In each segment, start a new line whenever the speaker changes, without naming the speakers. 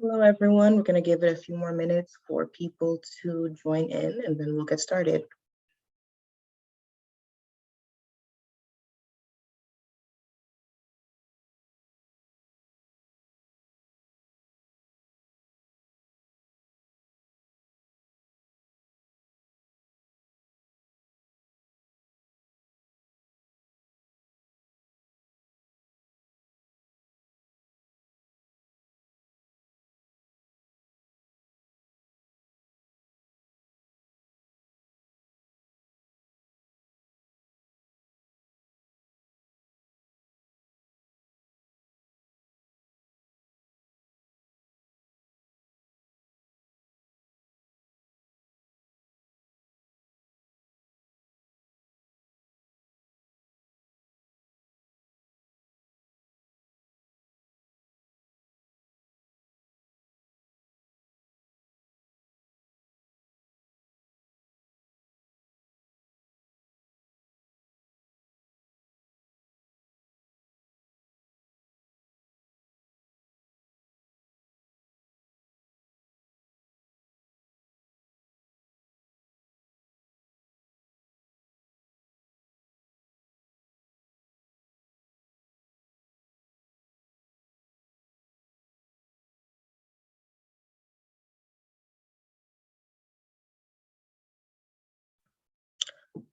Hello, everyone. We're going to give it a few more minutes for people to join in, and then we'll get started.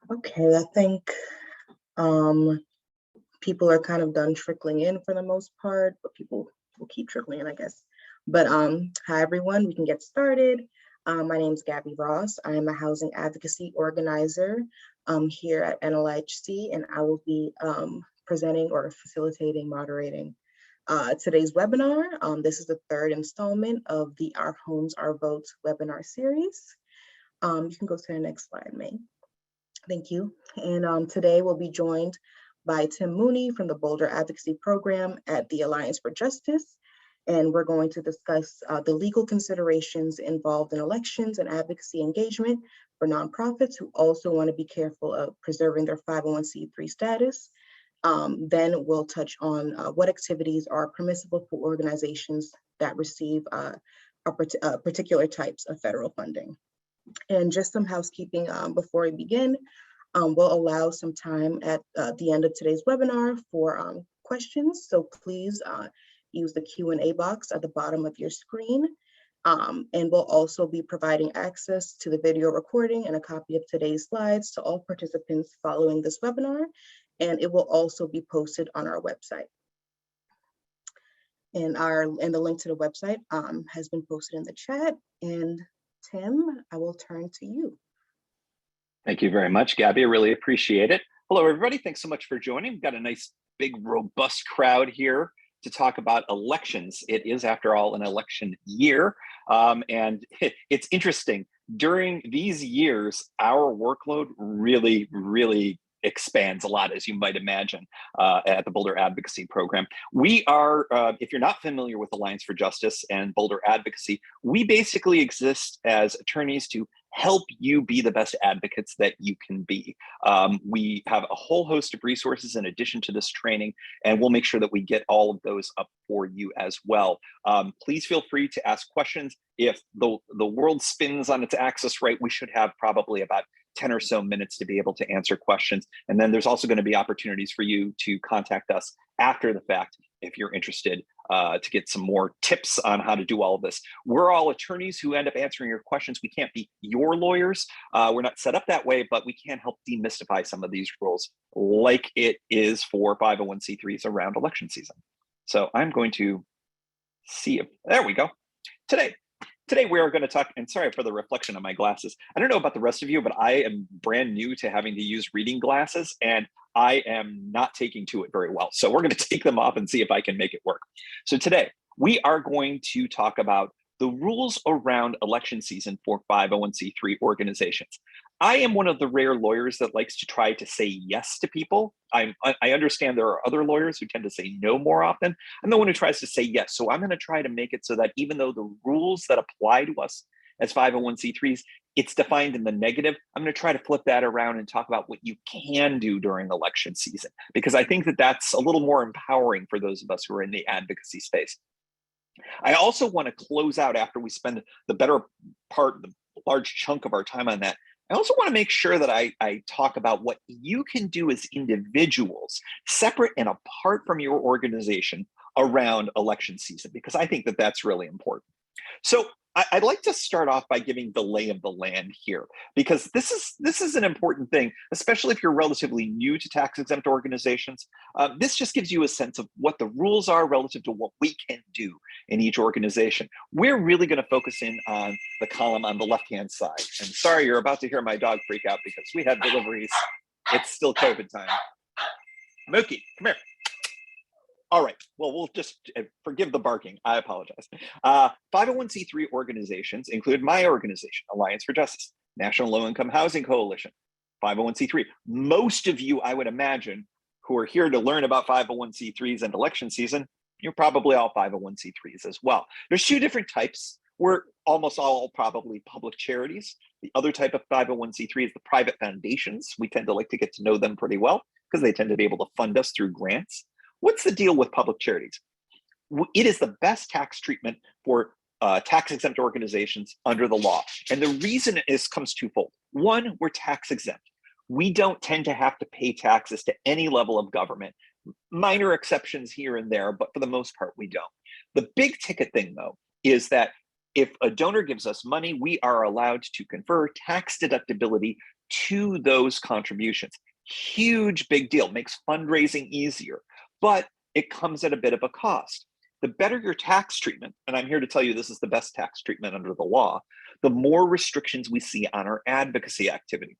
Okay, I think people are kind of done trickling in for the most part, but people will keep trickling in, I guess. But hi, everyone. We can get started. My name is Gabby Ross. I am a housing advocacy organizer here at NLHC, and I will be presenting or facilitating, moderating today's webinar. This is the third installment of the Our Homes, Our Votes webinar series. You can go to the next slide, May. Thank you. And today we'll be joined by Tim Mooney from the Boulder Advocacy Program at the Alliance for Justice. And we're going to discuss the legal considerations involved in elections and advocacy engagement for nonprofits who also want to be careful of preserving their 501c3 status. Then we'll touch on what activities are permissible for organizations that receive particular types of federal funding. And just some housekeeping before we begin. We'll allow some time at the end of today's webinar for questions. So please use the Q&A box at the bottom of your screen. And we'll also be providing access to the video recording and a copy of today's slides to all participants following this webinar. And it will also be posted on our website. And the link to the website has been posted in the chat. And Tim, I will turn to you.
Thank you very much, Gabby. I really appreciate it. Hello, everybody. Thanks so much for joining. We've got a nice, big, robust crowd here to talk about elections. It is, after all, an election year. And it's interesting. During these years, our workload really, really expands a lot, as you might imagine, at the Boulder Advocacy Program. We are, if you're not familiar with Alliance for Justice and Boulder Advocacy, we basically exist as attorneys to help you be the best advocates that you can be. We have a whole host of resources in addition to this training, and we'll make sure that we get all of those up for you as well. Please feel free to ask questions. If the world spins on its axis right, we should have probably about 10 or so minutes to be able to answer questions. And then there's also going to be opportunities for you to contact us after the fact if you're interested to get some more tips on how to do all of this. We're all attorneys who end up answering your questions. We can't be your lawyers. We're not set up that way, but we can help demystify some of these rules like it is for 501c3s around election season. So I'm going to see if, there we go. Today we are going to talk, and sorry for the reflection on my glasses. I don't know about the rest of you, but I am brand new to having to use reading glasses, and I am not taking to it very well. So we're going to take them off and see if I can make it work. So today we are going to talk about the rules around election season for 501c3 organizations. I am one of the rare lawyers that likes to try to say yes to people. I understand there are other lawyers who tend to say no more often. I'm the one who tries to say yes. So I'm going to try to make it so that even though the rules that apply to us as 501c3s, it's defined in the negative, I'm going to try to flip that around and talk about what you can do during election season, because I think that that's a little more empowering for those of us who are in the advocacy space. I also want to close out after we spend the better part, the large chunk of our time on that. I also want to make sure that I talk about what you can do as individuals, separate and apart from your organization around election season, because I think that that's really important. So I'd like to start off by giving the lay of the land here, because this is an important thing, especially if you're relatively new to tax-exempt organizations. This just gives you a sense of what the rules are relative to what we can do in each organization. We're really going to focus in on the column on the left-hand side. And sorry, you're about to hear my dog freak out because we have deliveries. It's still COVID time. Mookie, come here. All right, well, we'll just forgive the barking. I apologize. 501c3 organizations include my organization, Alliance for Justice, National Low Income Housing Coalition, 501c3. Most of you, I would imagine, who are here to learn about 501c3s and election season, you're probably all 501c3s as well. There's two different types. We're almost all probably public charities. The other type of 501c3 is the private foundations. We tend to like to get to know them pretty well because they tend to be able to fund us through grants. What's the deal with public charities? It is the best tax treatment for tax-exempt organizations under the law. And the reason comes twofold. One, we're tax exempt. We don't tend to have to pay taxes to any level of government. Minor exceptions here and there, but for the most part, we don't. The big ticket thing, though, is that if a donor gives us money, we are allowed to confer tax deductibility to those contributions. Huge, big deal, makes fundraising easier. But it comes at a bit of a cost. The better your tax treatment, and I'm here to tell you this is the best tax treatment under the law, the more restrictions we see on our advocacy activity.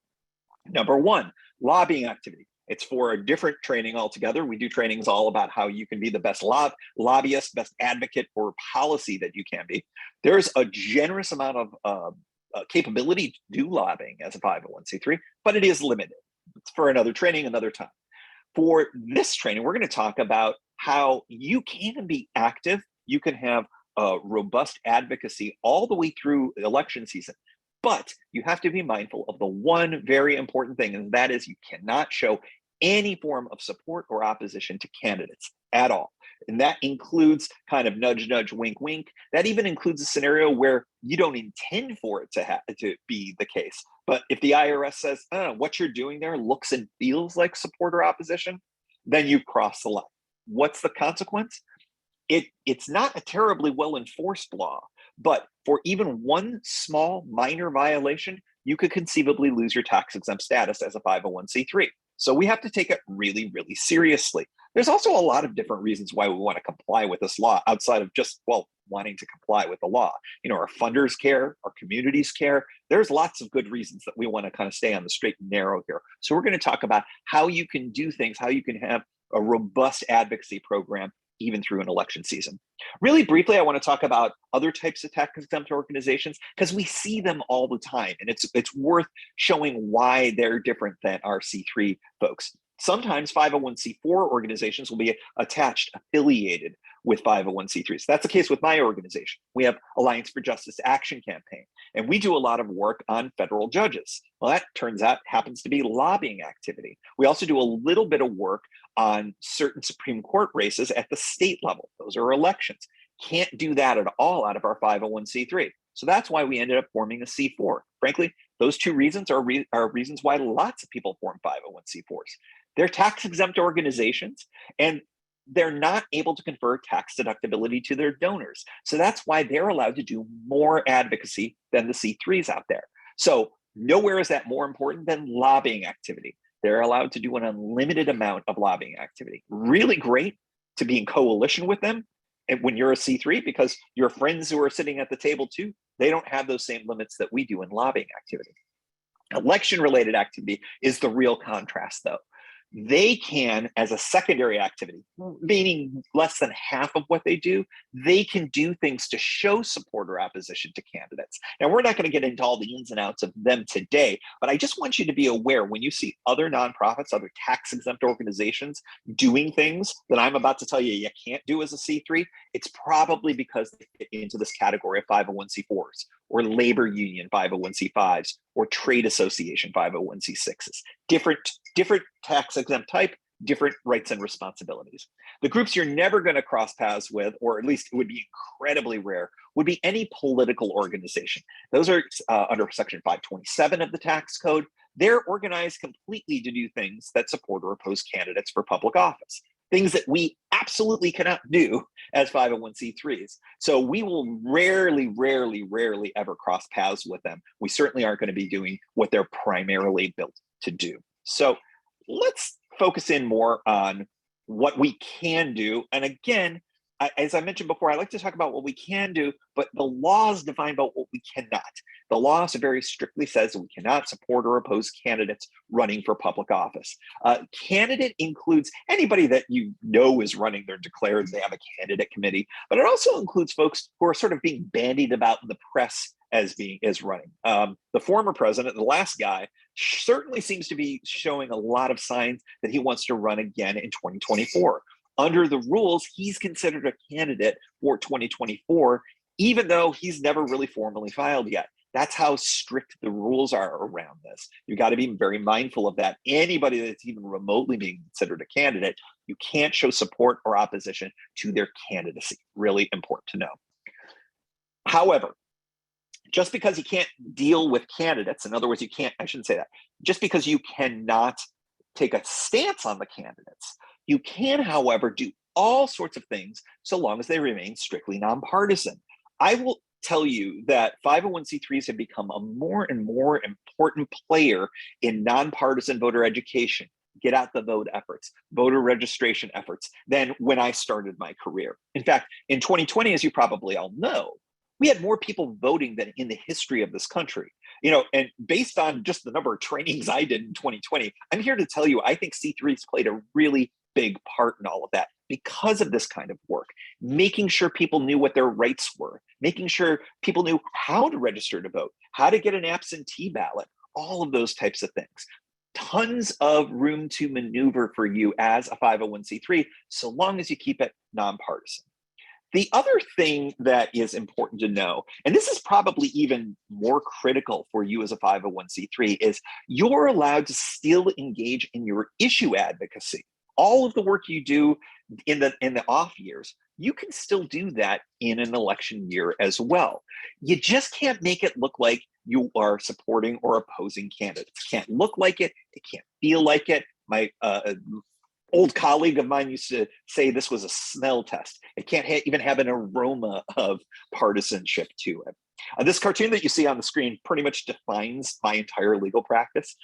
Number one, lobbying activity. It's for a different training altogether. We do trainings all about how you can be the best lobbyist, best advocate for policy that you can be. There's a generous amount of capability to do lobbying as a 501c3, but it is limited. It's for another training, another time. For this training, we're going to talk about how you can be active. You can have a robust advocacy all the way through election season, but you have to be mindful of the one very important thing, and that is you cannot show any form of support or opposition to candidates at all. And that includes kind of nudge, nudge, wink, wink. That even includes a scenario where you don't intend for it to be the case. But if the IRS says, what you're doing there looks and feels like support or opposition, then you've crossed the line. What's the consequence? It's not a terribly well enforced law, but for even one small minor violation, you could conceivably lose your tax exempt status as a 501c3. So we have to take it really, really seriously. There's also a lot of different reasons why we want to comply with this law outside of just, wanting to comply with the law. Our funders care, our communities care. There's lots of good reasons that we want to kind of stay on the straight and narrow here. So we're going to talk about how you can do things, how you can have a robust advocacy program even through an election season. Really briefly, I want to talk about other types of tax-exempt organizations because we see them all the time, and it's worth showing why they're different than our C3 folks. Sometimes 501c4 organizations will be attached, affiliated with 501c3s. That's the case with my organization. We have Alliance for Justice Action Campaign, and we do a lot of work on federal judges. Well, that turns out happens to be lobbying activity. We also do a little bit of work on certain Supreme Court races at the state level. Those are elections. Can't do that at all out of our 501c3. So that's why we ended up forming a C4. Frankly, those two reasons are reasons why lots of people form 501c4s. They're tax-exempt organizations, and they're not able to confer tax deductibility to their donors. So that's why they're allowed to do more advocacy than the C3s out there. So nowhere is that more important than lobbying activity. They're allowed to do an unlimited amount of lobbying activity. Really great to be in coalition with them when you're a C3, because your friends who are sitting at the table too, they don't have those same limits that we do in lobbying activity. Election-related activity is the real contrast, though. They can, as a secondary activity, meaning less than half of what they do, they can do things to show support or opposition to candidates. Now, we're not going to get into all the ins and outs of them today, but I just want you to be aware when you see other nonprofits, other tax-exempt organizations doing things that I'm about to tell you you can't do as a C3, it's probably because they fit into this category of 501c4s or labor union 501c5s or trade association 501c6s. Different tax exempt type, different rights and responsibilities. The groups you're never going to cross paths with, or at least it would be incredibly rare, would be any political organization. Those are under Section 527 of the tax code. They're organized completely to do things that support or oppose candidates for public office, things that we absolutely cannot do as 501c3s. So we will rarely ever cross paths with them. We certainly aren't going to be doing what they're primarily built to do. So let's focus in more on what we can do. And again, as I mentioned before, I like to talk about what we can do, but the laws define about what we cannot. The law very strictly says that we cannot support or oppose candidates running for public office. Candidate includes anybody that you know is running. They're declared, they have a candidate committee, but it also includes folks who are sort of being bandied about in the press as running. The former president, the last guy, certainly seems to be showing a lot of signs that he wants to run again in 2024. Under the rules, he's considered a candidate for 2024, even though he's never really formally filed yet. That's how strict the rules are around this. You got to be very mindful of that. Anybody that's even remotely being considered a candidate, you can't show support or opposition to their candidacy. Really important to know. However, just because you can't deal with candidates, in other words, you can't, I shouldn't say that, just because you cannot take a stance on the candidates, you can, however, do all sorts of things so long as they remain strictly nonpartisan. I will tell you that 501c3s have become a more and more important player in nonpartisan voter education, get out the vote efforts, voter registration efforts than when I started my career. In fact, in 2020, as you probably all know, we had more people voting than in the history of this country. You know, and based on just the number of trainings I did in 2020, I'm here to tell you, I think C3s played a really big part in all of that because of this kind of work, making sure people knew what their rights were, making sure people knew how to register to vote, how to get an absentee ballot, all of those types of things. Tons of room to maneuver for you as a 501c3, so long as you keep it nonpartisan. The other thing that is important to know, and this is probably even more critical for you as a 501c3, is you're allowed to still engage in your issue advocacy. All of the work you do in the off years, you can still do that in an election year as well. You just can't make it look like you are supporting or opposing candidates. It can't look like it. It can't feel like it. My old colleague of mine used to say this was a smell test. It can't even have an aroma of partisanship to it. This cartoon that you see on the screen pretty much defines my entire legal practice.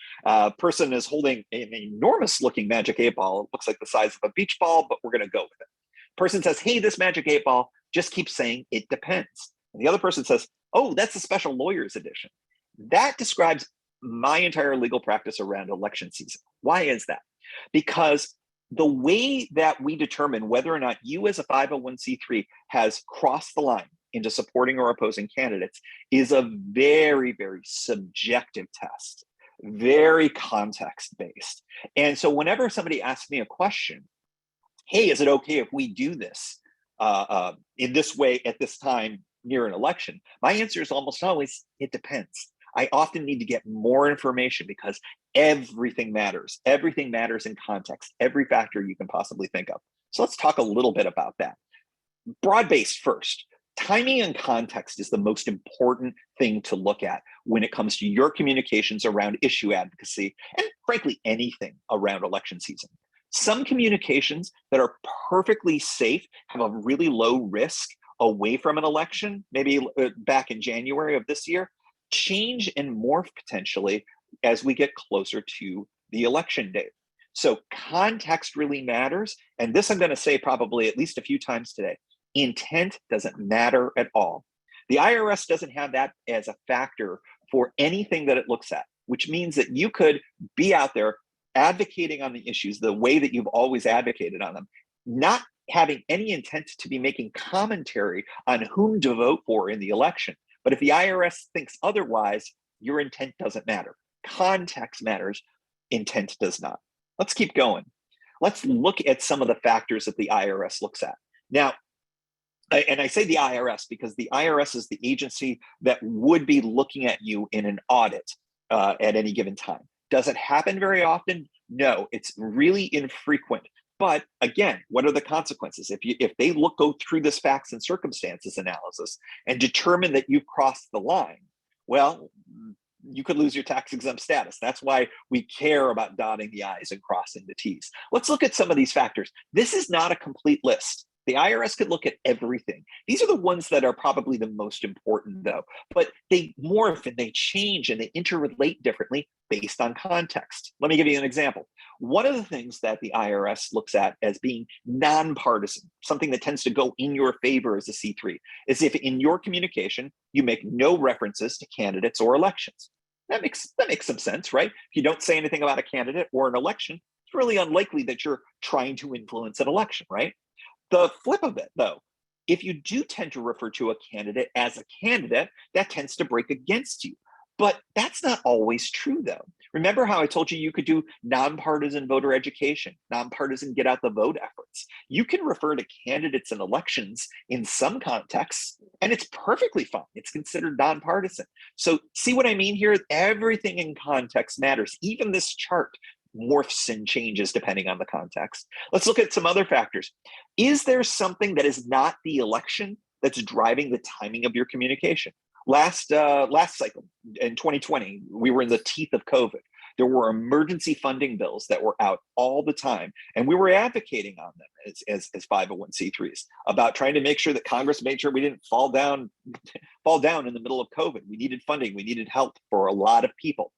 Person is holding an enormous looking magic 8-ball. It looks like the size of a beach ball, but we're going to go with it. Person says, hey, this magic 8-ball just keeps saying it depends. And the other person says, oh, that's a special lawyer's edition. That describes my entire legal practice around election season. Why is that? Because the way that we determine whether or not you as a 501c3 has crossed the line into supporting or opposing candidates is a very, very subjective test, very context-based. And so whenever somebody asks me a question, hey, is it okay if we do this in this way at this time near an election? My answer is almost always, it depends. I often need to get more information because everything matters. Everything matters in context, every factor you can possibly think of. So let's talk a little bit about that. Broad-based first. Timing and context is the most important thing to look at when it comes to your communications around issue advocacy and frankly, anything around election season. Some communications that are perfectly safe have a really low risk away from an election, maybe back in January of this year, change and morph potentially as we get closer to the election date. So context really matters. And this I'm going to say probably at least a few times today. Intent doesn't matter at all. The IRS doesn't have that as a factor for anything that it looks at, which means that you could be out there advocating on the issues the way that you've always advocated on them, not having any intent to be making commentary on whom to vote for in the election. But if the IRS thinks otherwise, your intent doesn't matter. Context matters, intent does not. Let's keep going. Let's look at some of the factors that the IRS looks at. Now, and I say the IRS because the IRS is the agency that would be looking at you in an audit at any given time. Does it happen very often? No, it's really infrequent. But again, what are the consequences? If they go through this facts and circumstances analysis and determine that you've crossed the line, well, you could lose your tax exempt status. That's why we care about dotting the I's and crossing the T's. Let's look at some of these factors. This is not a complete list. The IRS could look at everything. These are the ones that are probably the most important, though, but they morph and they change and they interrelate differently based on context. Let me give you an example. One of the things that the IRS looks at as being nonpartisan, something that tends to go in your favor as a C3, is if in your communication you make no references to candidates or elections. That makes some sense, right? If you don't say anything about a candidate or an election, it's really unlikely that you're trying to influence an election, right? The flip of it, though, if you do tend to refer to a candidate as a candidate, that tends to break against you. But that's not always true, though. Remember how I told you could do nonpartisan voter education, nonpartisan get out the vote efforts. You can refer to candidates in elections in some contexts, and it's perfectly fine. It's considered nonpartisan. So see what I mean here? Everything in context matters. Even this chart morphs and changes depending on the context. Let's look at some other factors. Is there something that is not the election that's driving the timing of your communication? Last cycle in 2020, we were in the teeth of COVID. There were emergency funding bills that were out all the time, and we were advocating on them as 501c3s about trying to make sure that Congress made sure we didn't fall down in the middle of COVID. We needed funding, we needed help for a lot of people.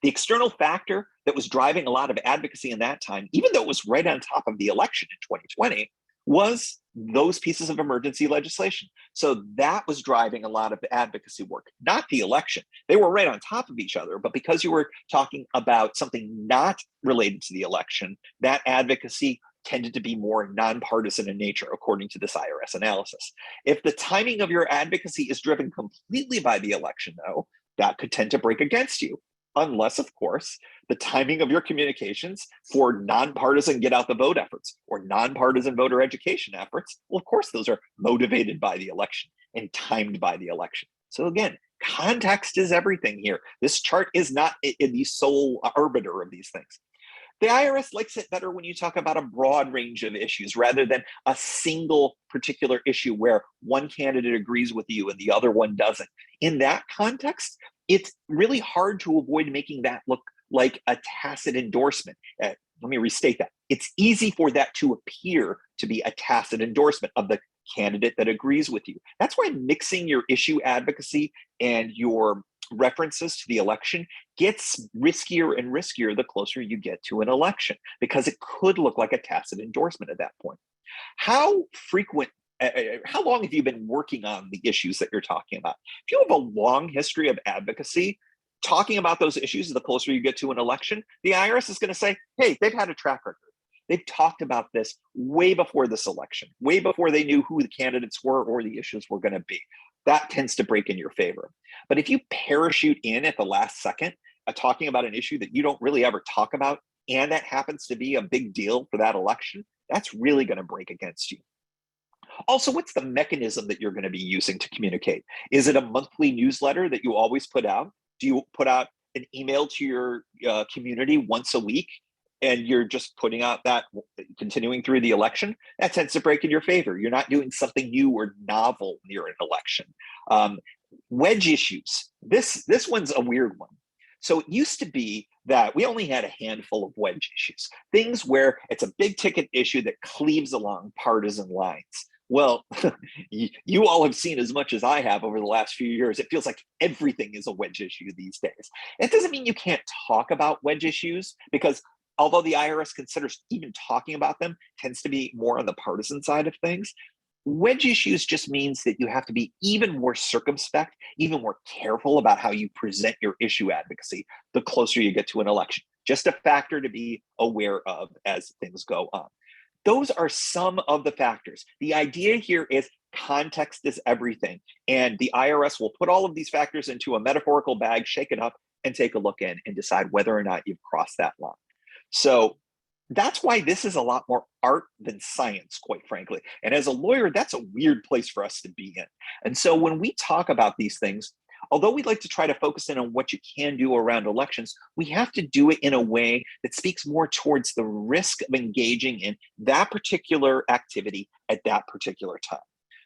The external factor that was driving a lot of advocacy in that time, even though it was right on top of the election in 2020, was those pieces of emergency legislation. So that was driving a lot of advocacy work, not the election. They were right on top of each other, but because you were talking about something not related to the election, that advocacy tended to be more nonpartisan in nature, according to this IRS analysis. If the timing of your advocacy is driven completely by the election, though, that could tend to break against you. Unless, of course, the timing of your communications for nonpartisan get out the vote efforts or nonpartisan voter education efforts, well, of course, those are motivated by the election and timed by the election. So again, context is everything here. This chart is not the sole arbiter of these things. The IRS likes it better when you talk about a broad range of issues rather than a single particular issue where one candidate agrees with you and the other one doesn't. In that context, it's really hard to avoid making that look like a tacit endorsement. Let me restate that. It's easy for that to appear to be a tacit endorsement of the candidate that agrees with you. That's why mixing your issue advocacy and your references to the election gets riskier and riskier the closer you get to an election, because it could look like a tacit endorsement at that point. How long have you been working on the issues that you're talking about? If you have a long history of advocacy, talking about those issues the closer you get to an election, the IRS is going to say, hey, they've had a track record. They've talked about this way before this election, way before they knew who the candidates were or the issues were going to be. That tends to break in your favor. But if you parachute in at the last second, talking about an issue that you don't really ever talk about, and that happens to be a big deal for that election, that's really going to break against you. Also, what's the mechanism that you're going to be using to communicate? Is it a monthly newsletter that you always put out? Do you put out an email to your community once a week and you're just putting out that continuing through the election? That tends to break in your favor. You're not doing something new or novel near an election. Wedge issues. This one's a weird one. So it used to be that we only had a handful of wedge issues, things where it's a big ticket issue that cleaves along partisan lines. Well, you all have seen as much as I have over the last few years. It feels like everything is a wedge issue these days. It doesn't mean you can't talk about wedge issues, because although the IRS considers even talking about them tends to be more on the partisan side of things, wedge issues just means that you have to be even more circumspect, even more careful about how you present your issue advocacy the closer you get to an election. Just a factor to be aware of as things go on. Those are some of the factors. The idea here is context is everything. And the IRS will put all of these factors into a metaphorical bag, shake it up, and take a look in and decide whether or not you've crossed that line. So that's why this is a lot more art than science, quite frankly. And as a lawyer, that's a weird place for us to be in. And so when we talk about these things, Although we'd like to try to focus in on what you can do around elections, we have to do it in a way that speaks more towards the risk of engaging in that particular activity at that particular time.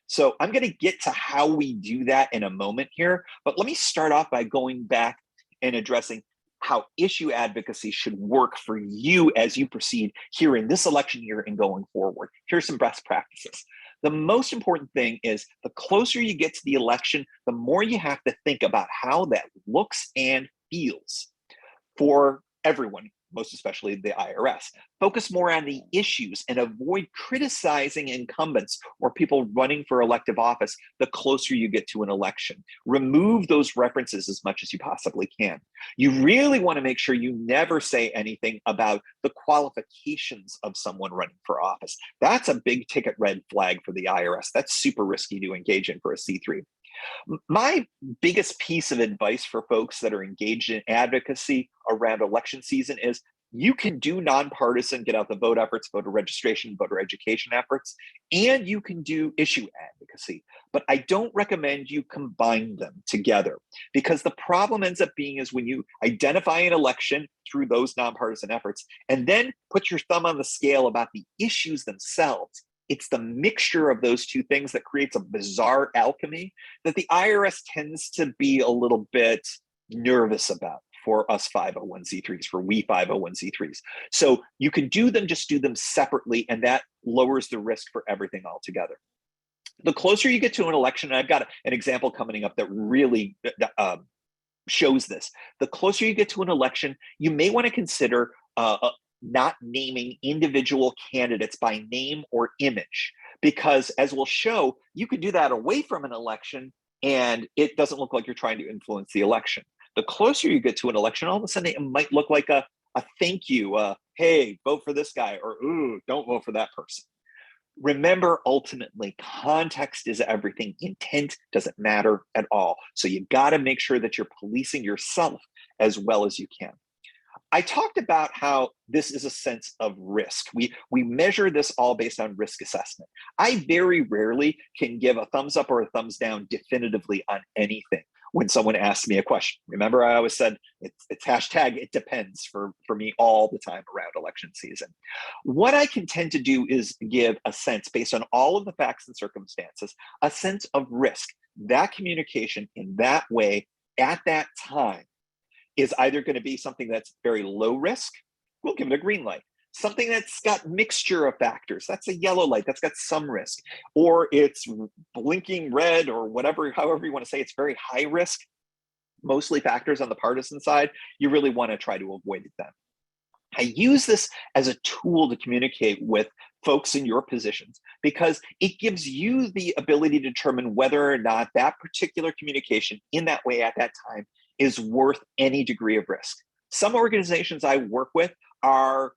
So I'm going to get to how we do that in a moment here, but let me start off by going back and addressing how issue advocacy should work for you as you proceed here in this election year and going forward. Here's some best practices. The most important thing is the closer you get to the election, the more you have to think about how that looks and feels for everyone, most especially the IRS. Focus more on the issues and avoid criticizing incumbents or people running for elective office the closer you get to an election. Remove those references as much as you possibly can. You really want to make sure you never say anything about the qualifications of someone running for office. That's a big ticket red flag for the IRS. That's super risky to engage in for a C3. My biggest piece of advice for folks that are engaged in advocacy around election season is you can do nonpartisan get out the vote efforts, voter registration, voter education efforts, and you can do issue advocacy. But I don't recommend you combine them together, because the problem ends up being is when you identify an election through those nonpartisan efforts and then put your thumb on the scale about the issues themselves, it's the mixture of those two things that creates a bizarre alchemy that the IRS tends to be a little bit nervous about for us 501c3s, for we 501c3s. So you can do them, just do them separately, and that lowers the risk for everything altogether. The closer you get to an election, and I've got an example coming up that really shows this. The closer you get to an election, you may want to consider not naming individual candidates by name or image, because as we'll show, you could do that away from an election and it doesn't look like you're trying to influence the election. The closer you get to an election, all of a sudden it might look like a thank you, hey, vote for this guy, or ooh, don't vote for that person. Remember, ultimately, context is everything. Intent doesn't matter at all. So you got to make sure that you're policing yourself as well as you can. I talked about how this is a sense of risk. We measure this all based on risk assessment. I very rarely can give a thumbs up or a thumbs down definitively on anything when someone asks me a question. Remember, I always said it's hashtag it depends for me all the time around election season. What I can tend to do is give a sense based on all of the facts and circumstances, a sense of risk. That communication in that way at that time is either going to be something that's very low risk, we'll give it a green light. Something that's got mixture of factors, that's a yellow light, that's got some risk. Or it's blinking red or whatever, however you want to say, it's very high risk, mostly factors on the partisan side, you really want to try to avoid them. I use this as a tool to communicate with folks in your positions because it gives you the ability to determine whether or not that particular communication in that way at that time is worth any degree of risk. Some organizations I work with are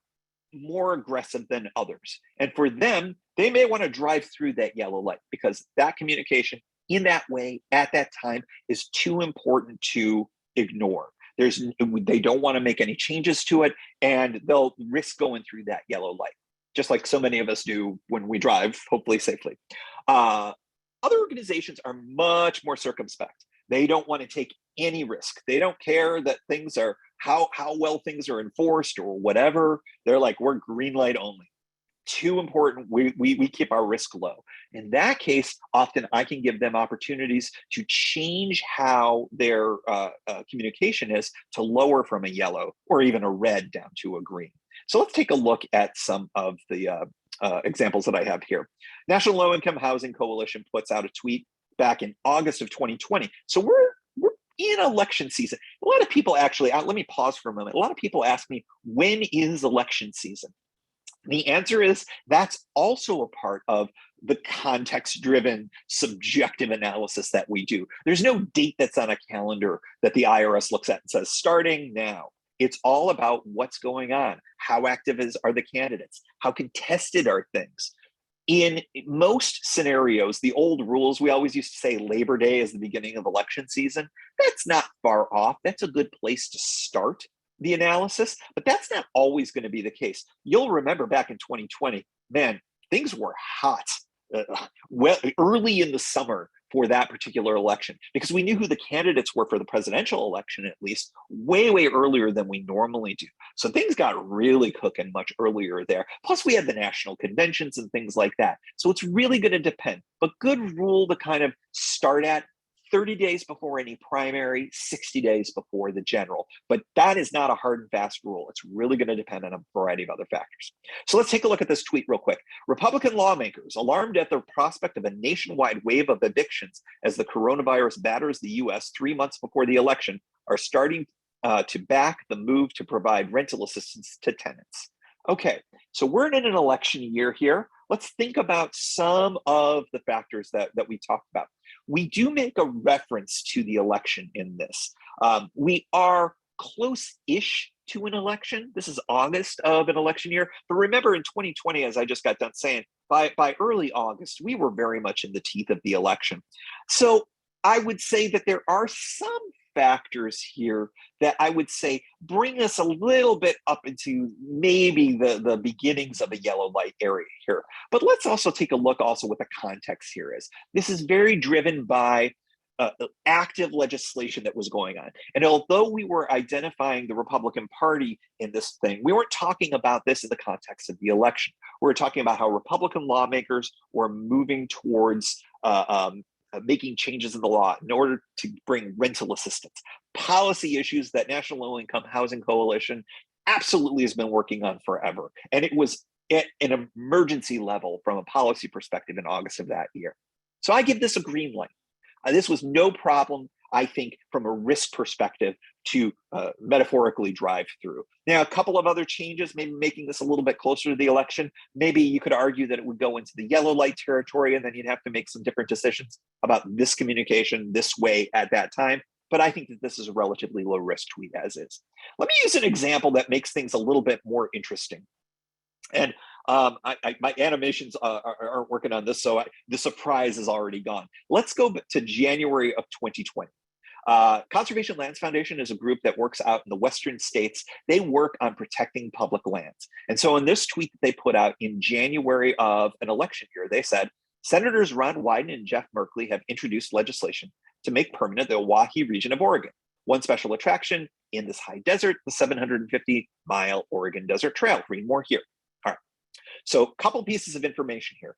more aggressive than others. And for them, they may want to drive through that yellow light because that communication in that way at that time is too important to ignore. They don't want to make any changes to it, and they'll risk going through that yellow light, just like so many of us do when we drive, hopefully safely. Other organizations are much more circumspect. They don't want to take any risk. They don't care that things are how well things are enforced or whatever. They're like, we're green light only. Too important. We keep our risk low. In that case, often I can give them opportunities to change how their communication is to lower from a yellow or even a red down to a green. So let's take a look at some of the examples that I have here. National Low Income Housing Coalition puts out a tweet back in August of 2020. So we're in election season. A lot of people actually, let me pause for a moment. A lot of people ask me, when is election season? The answer is that's also a part of the context-driven subjective analysis that we do. There's no date that's on a calendar that the IRS looks at and says, starting now. It's all about what's going on. How active are the candidates? How contested are things? In most scenarios, the old rules, we always used to say Labor Day is the beginning of election season. That's not far off. That's a good place to start the analysis, but that's not always going to be the case. You'll remember back in 2020, man, things were hot. Well, early in the summer for that particular election, because we knew who the candidates were for the presidential election, at least way, way earlier than we normally do. So things got really cooking much earlier there. Plus we had the national conventions and things like that. So it's really going to depend, but good rule to kind of start at: 30 days before any primary, 60 days before the general. But that is not a hard and fast rule. It's really going to depend on a variety of other factors. So let's take a look at this tweet real quick. Republican lawmakers, alarmed at the prospect of a nationwide wave of evictions as the coronavirus batters the US 3 months before the election, are starting to back the move to provide rental assistance to tenants. Okay, so we're in an election year here. Let's think about some of the factors that we talked about. We do make a reference to the election in this. We are close-ish to an election. This is August of an election year. But remember, in 2020, as I just got done saying, by early August, we were very much in the teeth of the election. So I would say that there are some factors here that I would say bring us a little bit up into maybe the beginnings of a yellow light area here. But let's also take a look also what the context here is. This is very driven by active legislation that was going on. And although we were identifying the Republican Party in this thing, we weren't talking about this in the context of the election. We were talking about how Republican lawmakers were moving towards making changes in the law in order to bring rental assistance. Policy issues that National Low Income Housing Coalition absolutely has been working on forever. And it was at an emergency level from a policy perspective in August of that year. So I give this a green light. This was no problem, I think, from a risk perspective to metaphorically drive through. Now, a couple of other changes, maybe making this a little bit closer to the election. Maybe you could argue that it would go into the yellow light territory, and then you'd have to make some different decisions about this communication this way at that time. But I think that this is a relatively low risk tweet as is. Let me use an example that makes things a little bit more interesting. And my animations aren't working on this, so the surprise is already gone. Let's go to January of 2020. Conservation Lands Foundation is a group that works out in the Western states. They work on protecting public lands. And so in this tweet that they put out in January of an election year, they said, Senators Ron Wyden and Jeff Merkley have introduced legislation to make permanent the Oahe region of Oregon. One special attraction in this high desert, the 750-mile Oregon Desert Trail. Read more here. All right. So a couple pieces of information here.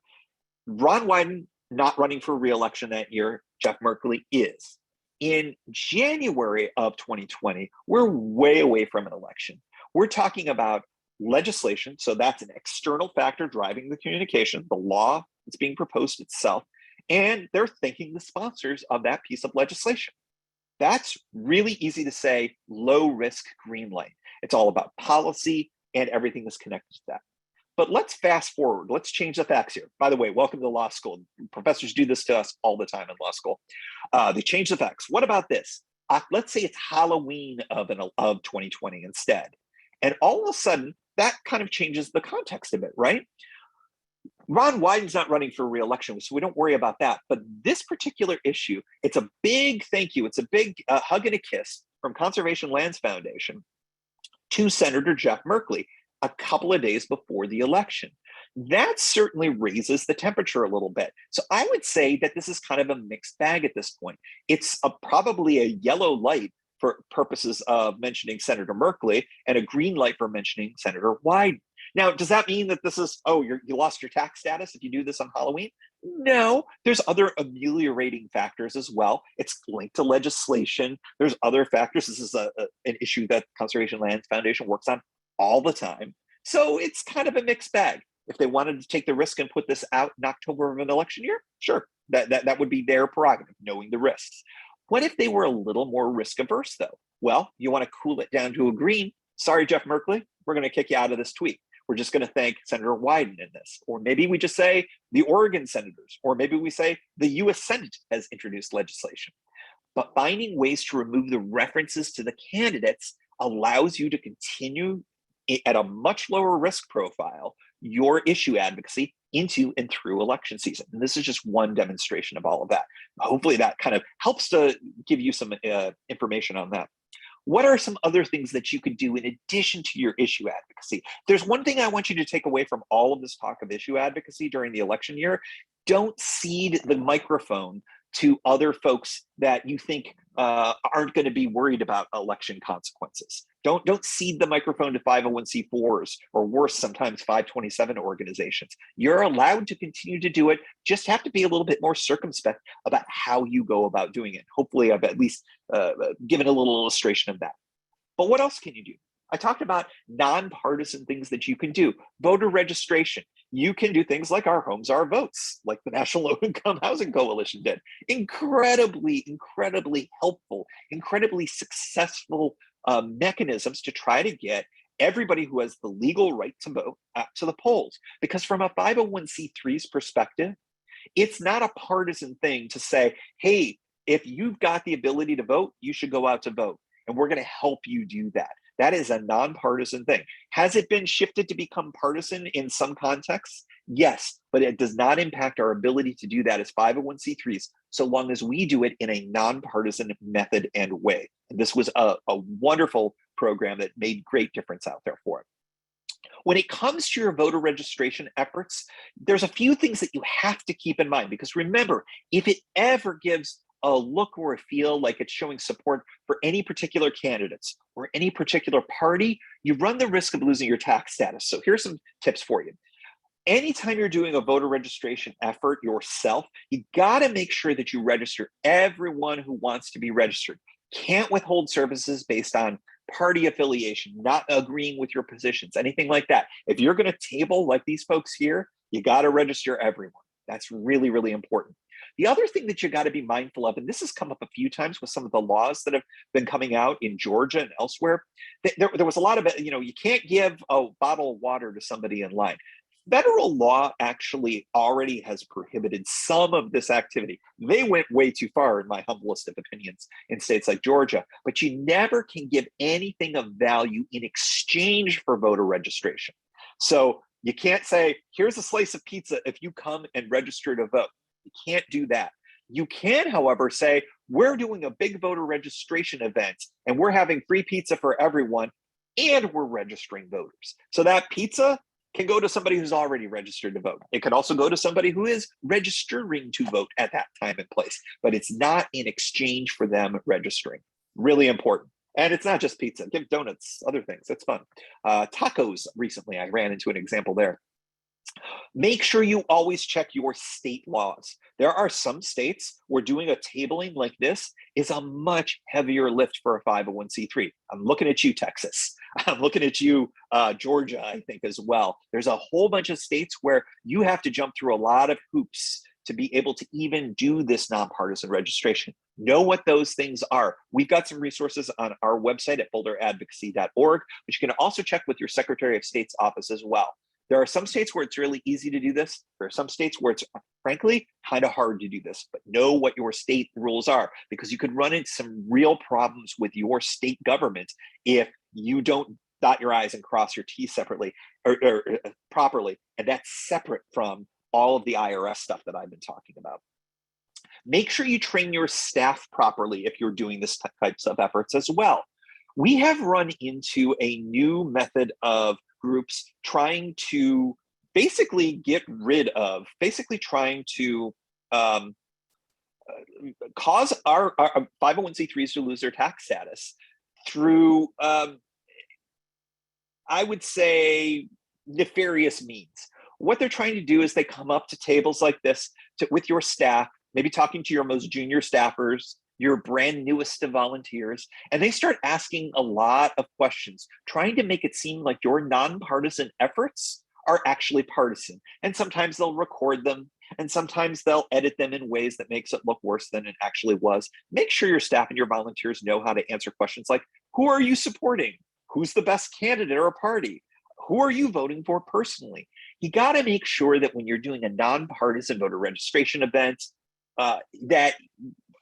Ron Wyden not running for re-election that year. Jeff Merkley is. In January of 2020, we're way away from an election. We're talking about legislation. So that's an external factor driving the communication, the law that's being proposed itself, and they're thanking the sponsors of that piece of legislation. That's really easy to say, low risk, green light. It's all about policy and everything that's connected to that. But let's fast forward. Let's change the facts here. By the way, welcome to law school. Professors do this to us all the time in law school. They change the facts. What about this? Let's say it's Halloween of 2020 instead. And all of a sudden, that kind of changes the context of it, right? Ron Wyden's not running for re-election, so we don't worry about that. But this particular issue, it's a big thank you. It's a big hug and a kiss from Conservation Lands Foundation to Senator Jeff Merkley a couple of days before the election. That certainly raises the temperature a little bit. So I would say that this is kind of a mixed bag at this point. It's probably a yellow light for purposes of mentioning Senator Merkley and a green light for mentioning Senator Wyden. Now, does that mean that this is, you lost your tax status if you do this on Halloween? No, there's other ameliorating factors as well. It's linked to legislation. There's other factors. This is an issue that Conservation Lands Foundation works on all the time. So it's kind of a mixed bag. If they wanted to take the risk and put this out in October of an election year, sure, that would be their prerogative, knowing the risks. What if they were a little more risk averse though? Well, you want to cool it down to a green. Sorry, Jeff Merkley, we're going to kick you out of this tweet. We're just going to thank Senator Wyden in this. Or maybe we just say the Oregon senators, or maybe we say the US Senate has introduced legislation. But finding ways to remove the references to the candidates allows you to continue at a much lower risk profile your issue advocacy into and through election season. And this is just one demonstration of all of that. Hopefully that kind of helps to give you some information on that. What are some other things that you could do in addition to your issue advocacy? There's one thing I want you to take away from all of this talk of issue advocacy during the election year. Don't cede the microphone to other folks that you think aren't going to be worried about election consequences. Don't cede the microphone to 501c4s or worse, sometimes 527 organizations. You're allowed to continue to do it, just have to be a little bit more circumspect about how you go about doing it. Hopefully I've at least given a little illustration of that. But what else can you do? I talked about nonpartisan things that you can do. Voter registration. You can do things like Our Homes, Our Votes, like the National Low Income Housing Coalition did. Incredibly, incredibly helpful, incredibly successful mechanisms to try to get everybody who has the legal right to vote out to the polls. Because from a 501c3's perspective, it's not a partisan thing to say, hey, if you've got the ability to vote, you should go out to vote. And we're going to help you do that. That is a nonpartisan thing. Has it been shifted to become partisan in some contexts? Yes, but it does not impact our ability to do that as 501c3s, so long as we do it in a nonpartisan method and way. And this was a wonderful program that made great difference out there for it. When it comes to your voter registration efforts, there's a few things that you have to keep in mind, because remember, if it ever gives a look or a feel like it's showing support for any particular candidates or any particular party, you run the risk of losing your tax status. So here's some tips for you. Anytime you're doing a voter registration effort yourself, you got to make sure that you register everyone who wants to be registered. Can't withhold services based on party affiliation, not agreeing with your positions, anything like that. If you're going to table like these folks here, you got to register everyone. That's really, really important. The other thing that you got to be mindful of, and this has come up a few times with some of the laws that have been coming out in Georgia and elsewhere, there was a lot of it, you can't give a bottle of water to somebody in line. Federal law actually already has prohibited some of this activity. They went way too far, in my humblest of opinions, in states like Georgia, but you never can give anything of value in exchange for voter registration. So you can't say, here's a slice of pizza if you come and register to vote. You can't do that. You can, however, say, we're doing a big voter registration event and we're having free pizza for everyone and we're registering voters. So that pizza can go to somebody who's already registered to vote. It could also go to somebody who is registering to vote at that time and place, but it's not in exchange for them registering. Really important. And it's not just pizza. Give donuts, other things. It's fun. Tacos recently, I ran into an example there. Make sure you always check your state laws. There are some states where doing a tabling like this is a much heavier lift for a 501c3. I'm looking at you, Texas. I'm looking at you, Georgia, I think, as well. There's a whole bunch of states where you have to jump through a lot of hoops to be able to even do this nonpartisan registration. Know what those things are. We've got some resources on our website at boulderadvocacy.org, but you can also check with your Secretary of State's office as well. There are some states where it's really easy to do this. There are some states where it's frankly kind of hard to do this, but know what your state rules are, because you could run into some real problems with your state government if you don't dot your I's and cross your T's separately or properly. And that's separate from all of the IRS stuff that I've been talking about. Make sure you train your staff properly if you're doing this types of efforts as well. We have run into a new method of groups trying to basically get rid of, trying to cause our 501c3s to lose their tax status through, I would say, nefarious means. What they're trying to do is they come up to tables like this with your staff, maybe talking to your most junior staffers, your brand newest of volunteers, and they start asking a lot of questions, trying to make it seem like your nonpartisan efforts are actually partisan. And sometimes they'll record them, and sometimes they'll edit them in ways that makes it look worse than it actually was. Make sure your staff and your volunteers know how to answer questions like, who are you supporting? Who's the best candidate or party? Who are you voting for personally? You got to make sure that when you're doing a nonpartisan voter registration event, that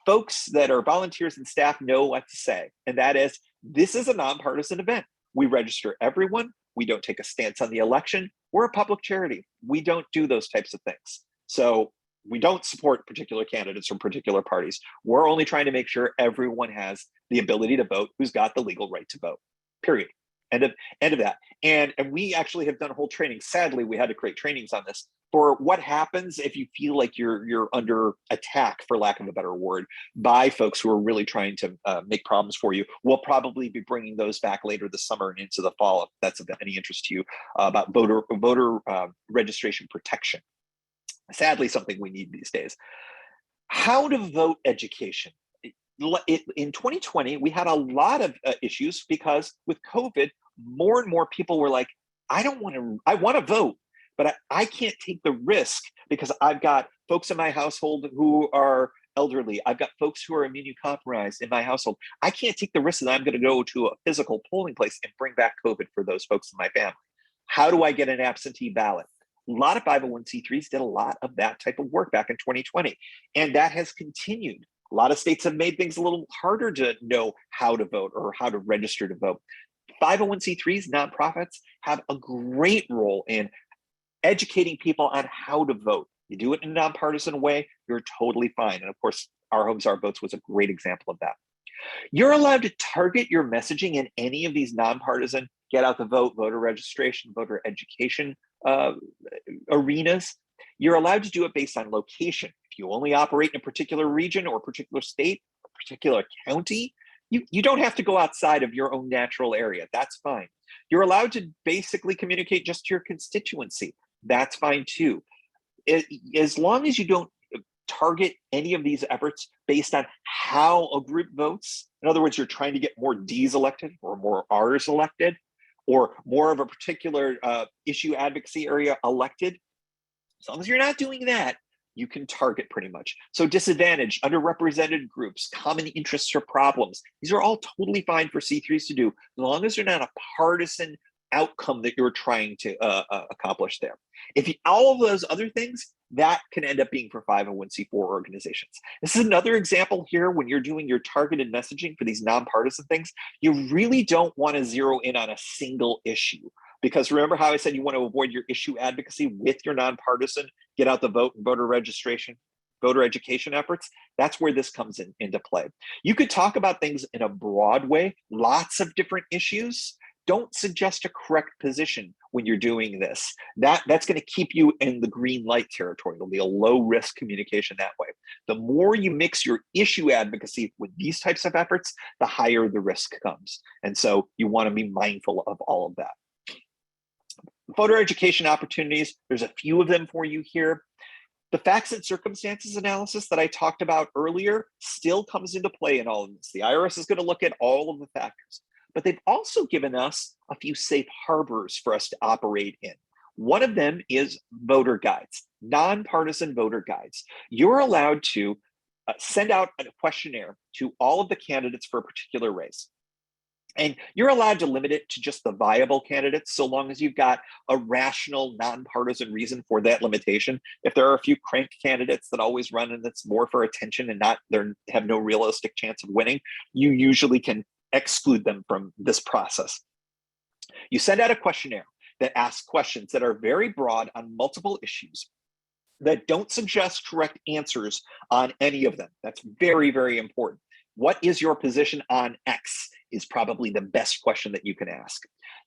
folks that are volunteers and staff know what to say. And that is, this is a nonpartisan event. We register everyone. We don't take a stance on the election. We're a public charity. We don't do those types of things. So we don't support particular candidates from particular parties. We're only trying to make sure everyone has the ability to vote who's got the legal right to vote, period. End of that. And we actually have done a whole training. Sadly, we had to create trainings on this for what happens if you feel like you're under attack, for lack of a better word, by folks who are really trying to make problems for you. We'll probably be bringing those back later this summer and into the fall, if that's of any interest to you, about voter registration protection. Sadly, something we need these days. How to vote education. In 2020, we had a lot of issues because with COVID, more and more people were like, I want to vote, but I can't take the risk because I've got folks in my household who are elderly. I've got folks who are immunocompromised in my household. I can't take the risk that I'm going to go to a physical polling place and bring back COVID for those folks in my family. How do I get an absentee ballot? A lot of 501c3s did a lot of that type of work back in 2020, and that has continued. A lot of states have made things a little harder to know how to vote or how to register to vote. 501c3s, nonprofits, have a great role in educating people on how to vote. You do it in a nonpartisan way, you're totally fine. And of course, Our Homes, Our Votes was a great example of that. You're allowed to target your messaging in any of these nonpartisan get out the vote, voter registration, voter education arenas. You're allowed to do it based on location. If you only operate in a particular region or a particular state, a particular county, you don't have to go outside of your own natural area. That's fine. You're allowed to basically communicate just to your constituency. That's fine too. As long as you don't target any of these efforts based on how a group votes. In other words, you're trying to get more D's elected or more R's elected, or more of a particular issue advocacy area elected. As long as you're not doing that, you can target pretty much. So disadvantaged, underrepresented groups, common interests or problems, these are all totally fine for C3s to do, as long as they're not a partisan outcome that you're trying to accomplish there. If all of those other things, that can end up being for 501c4 organizations. This is another example here when you're doing your targeted messaging for these nonpartisan things. You really don't want to zero in on a single issue, because remember how I said you want to avoid your issue advocacy with your nonpartisan, get out the vote and voter registration, voter education efforts. That's where this comes into play. You could talk about things in a broad way, lots of different issues. Don't suggest a correct position when you're doing this. That's going to keep you in the green light territory. It'll be a low risk communication that way. The more you mix your issue advocacy with these types of efforts, the higher the risk comes. And so you want to be mindful of all of that. Voter education opportunities, there's a few of them for you here. The facts and circumstances analysis that I talked about earlier still comes into play in all of this. The IRS is going to look at all of the factors, but they've also given us a few safe harbors for us to operate in. One of them is voter guides, nonpartisan voter guides. You're allowed to send out a questionnaire to all of the candidates for a particular race. And you're allowed to limit it to just the viable candidates, so long as you've got a rational, nonpartisan reason for that limitation. If there are a few crank candidates that always run and that's more for attention and they have no realistic chance of winning, you usually can exclude them from this process. You send out a questionnaire that asks questions that are very broad on multiple issues that don't suggest correct answers on any of them. That's very, very important. What is your position on X is probably the best question that you can ask.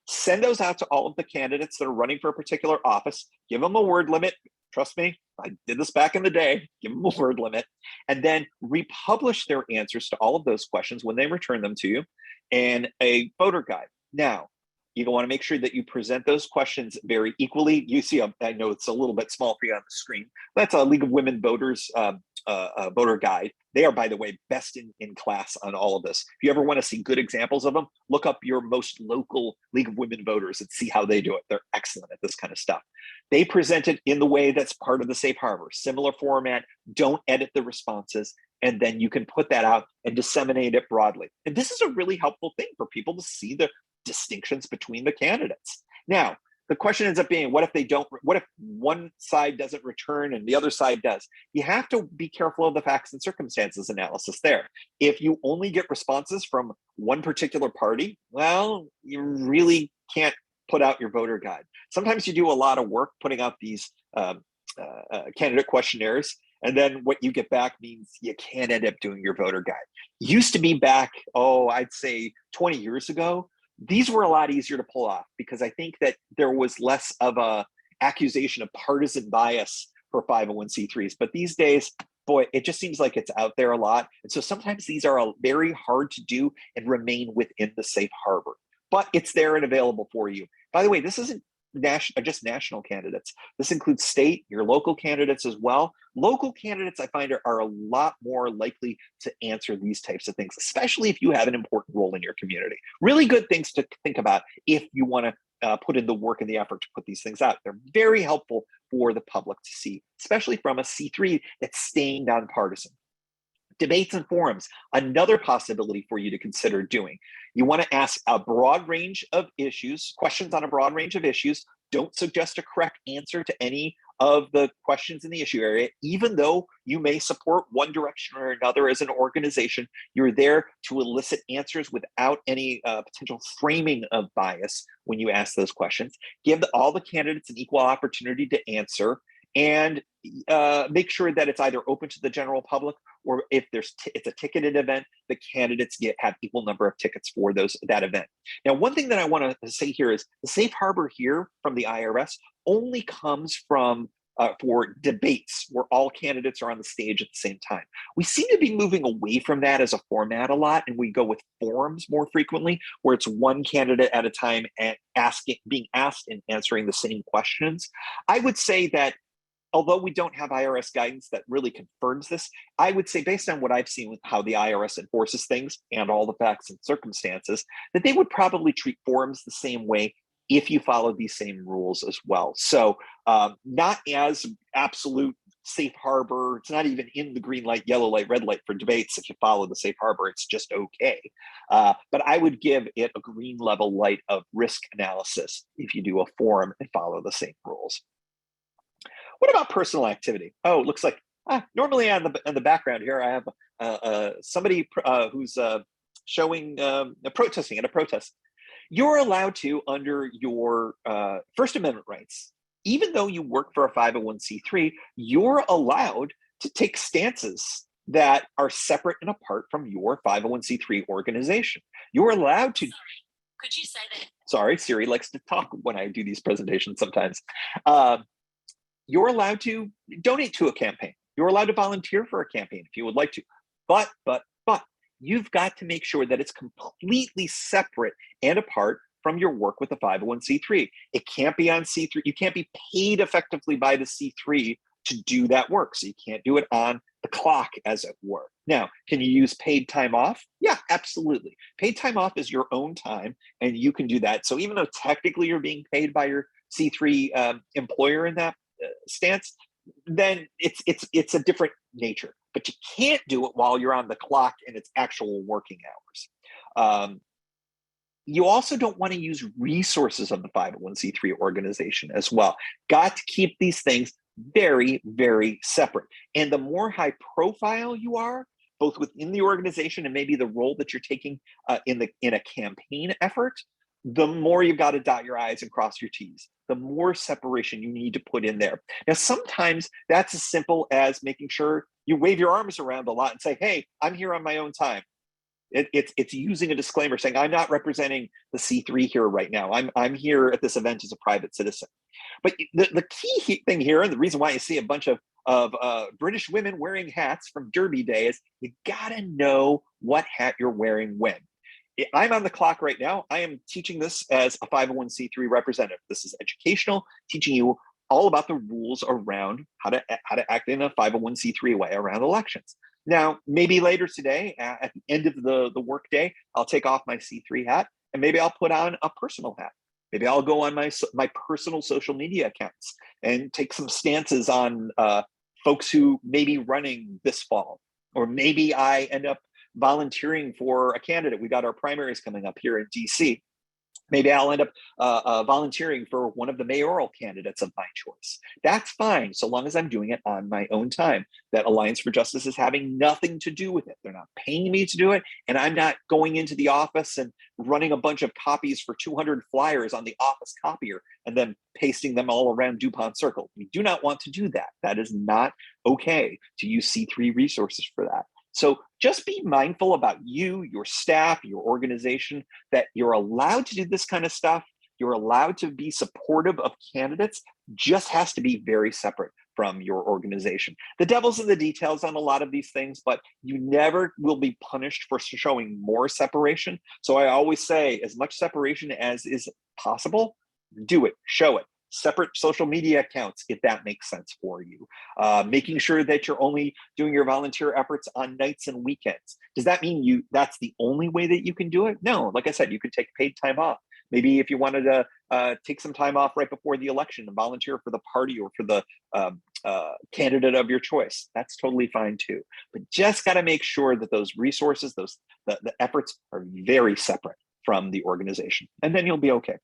Send those out to all of the candidates that are running for a particular office. Give them a word limit. Trust me, I did this back in the day. Give them a word limit, and then republish their answers to all of those questions when they return them to you and a voter guide. Now, you want to make sure that you present those questions very equally. You see, I know it's a little bit small for you on the screen. That's a League of Women Voters voter guide. They are, by the way, best in class on all of this. If you ever want to see good examples of them, look up your most local League of Women Voters and see how they do it. They're excellent at this kind of stuff. They present it in the way that's part of the safe harbor. Similar format, don't edit the responses, and then you can put that out and disseminate it broadly. And this is a really helpful thing for people to see the distinctions between the candidates. Now, the question ends up being, what if one side doesn't return and the other side does? You have to be careful of the facts and circumstances analysis there. If you only get responses from one particular party, well, you really can't put out your voter guide. Sometimes you do a lot of work putting out these candidate questionnaires, and then what you get back means you can't end up doing your voter guide. Used to be back, I'd say 20 years ago, these were a lot easier to pull off because I think that there was less of a accusation of partisan bias for 501c3s. But these days, boy, it just seems like it's out there a lot. And so sometimes these are very hard to do and remain within the safe harbor. But it's there and available for you. By the way, this isn't just national candidates. This includes state, your local candidates as well. Local candidates, I find, are a lot more likely to answer these types of things, especially if you have an important role in your community. Really good things to think about if you want to put in the work and the effort to put these things out. They're very helpful for the public to see, especially from a C3 that's staying nonpartisan. Debates and forums, another possibility for you to consider doing. You want to ask a broad range of issues, questions on a broad range of issues. Don't suggest a correct answer to any of the questions in the issue area, even though you may support one direction or another as an organization. You're there to elicit answers without any potential framing of bias when you ask those questions. Give all the candidates an equal opportunity to answer, and make sure that it's either open to the general public, or if it's a ticketed event, the candidates have equal number of tickets for that event. Now, one thing that I want to say here is the safe harbor here from the IRS only comes from for debates where all candidates are on the stage at the same time. We seem to be moving away from that as a format a lot, and we go with forums more frequently, where it's one candidate at a time and being asked and answering the same questions. I would say that although we don't have IRS guidance that really confirms this, I would say, based on what I've seen with how the IRS enforces things and all the facts and circumstances, that they would probably treat forums the same way if you follow these same rules as well. So not as absolute safe harbor. It's not even in the green light, yellow light, red light for debates. If you follow the safe harbor, it's just okay. But I would give it a green level light of risk analysis if you do a forum and follow the same rules. What about personal activity? Oh, it looks like normally on the background here, I have somebody who's showing protesting at a protest. You're allowed to, under your First Amendment rights, even though you work for a 501c3, you're allowed to take stances that are separate and apart from your 501c3 organization. You're allowed to.
Could you say that?
Sorry, Siri likes to talk when I do these presentations sometimes. You're allowed to donate to a campaign. You're allowed to volunteer for a campaign if you would like to. But you've got to make sure that it's completely separate and apart from your work with the 501c3. It can't be on C3. You can't be paid effectively by the C3 to do that work. So you can't do it on the clock, as it were. Now, can you use paid time off? Yeah, absolutely. Paid time off is your own time, and you can do that. So even though technically you're being paid by your C3 employer in that stance, then it's a different nature. But you can't do it while you're on the clock and it's actual working hours. You also don't want to use resources of the 501c3 organization as well. Got to keep these things very, very separate. And the more high profile you are, both within the organization and maybe the role that you're taking in a campaign effort, the more you've got to dot your I's and cross your T's, the more separation you need to put in there. Now, sometimes that's as simple as making sure you wave your arms around a lot and say, hey, I'm here on my own time. It's using a disclaimer saying, I'm not representing the C3 here right now. I'm here at this event as a private citizen. But the key thing here, and the reason why you see a bunch of British women wearing hats from Derby Day, is you gotta know what hat you're wearing when. I'm on the clock right now. I am teaching this as a 501c3 representative. This is educational, teaching you all about the rules around how to act in a 501c3 way around elections. Now, maybe later today, at the end of the workday, I'll take off my C3 hat and maybe I'll put on a personal hat. Maybe I'll go on my personal social media accounts and take some stances on folks who may be running this fall, or maybe I end up volunteering for a candidate. We got our primaries coming up here in DC. Maybe I'll end up volunteering for one of the mayoral candidates of my choice. That's fine, so long as I'm doing it on my own time. That Alliance for Justice is having nothing to do with it. They're not paying me to do it, and I'm not going into the office and running a bunch of copies for 200 flyers on the office copier and then pasting them all around DuPont Circle. We do not want to do that. That is not okay to use C3 resources for that. So just be mindful about you, your staff, your organization, that you're allowed to do this kind of stuff, You're allowed to be supportive of candidates, just has to be very separate from your organization. The devil's in the details on a lot of these things, but you never will be punished for showing more separation. So I always say, as much separation as is possible, do it, show it. Separate social media accounts, if that makes sense for you. Making sure that you're only doing your volunteer efforts on nights and weekends. Does that mean that's the only way that you can do it? No, like I said, you could take paid time off. Maybe if you wanted to take some time off right before the election and volunteer for the party or for the candidate of your choice, that's totally fine too. But just got to make sure that those resources, the efforts are very separate from the organization, and then you'll be okay.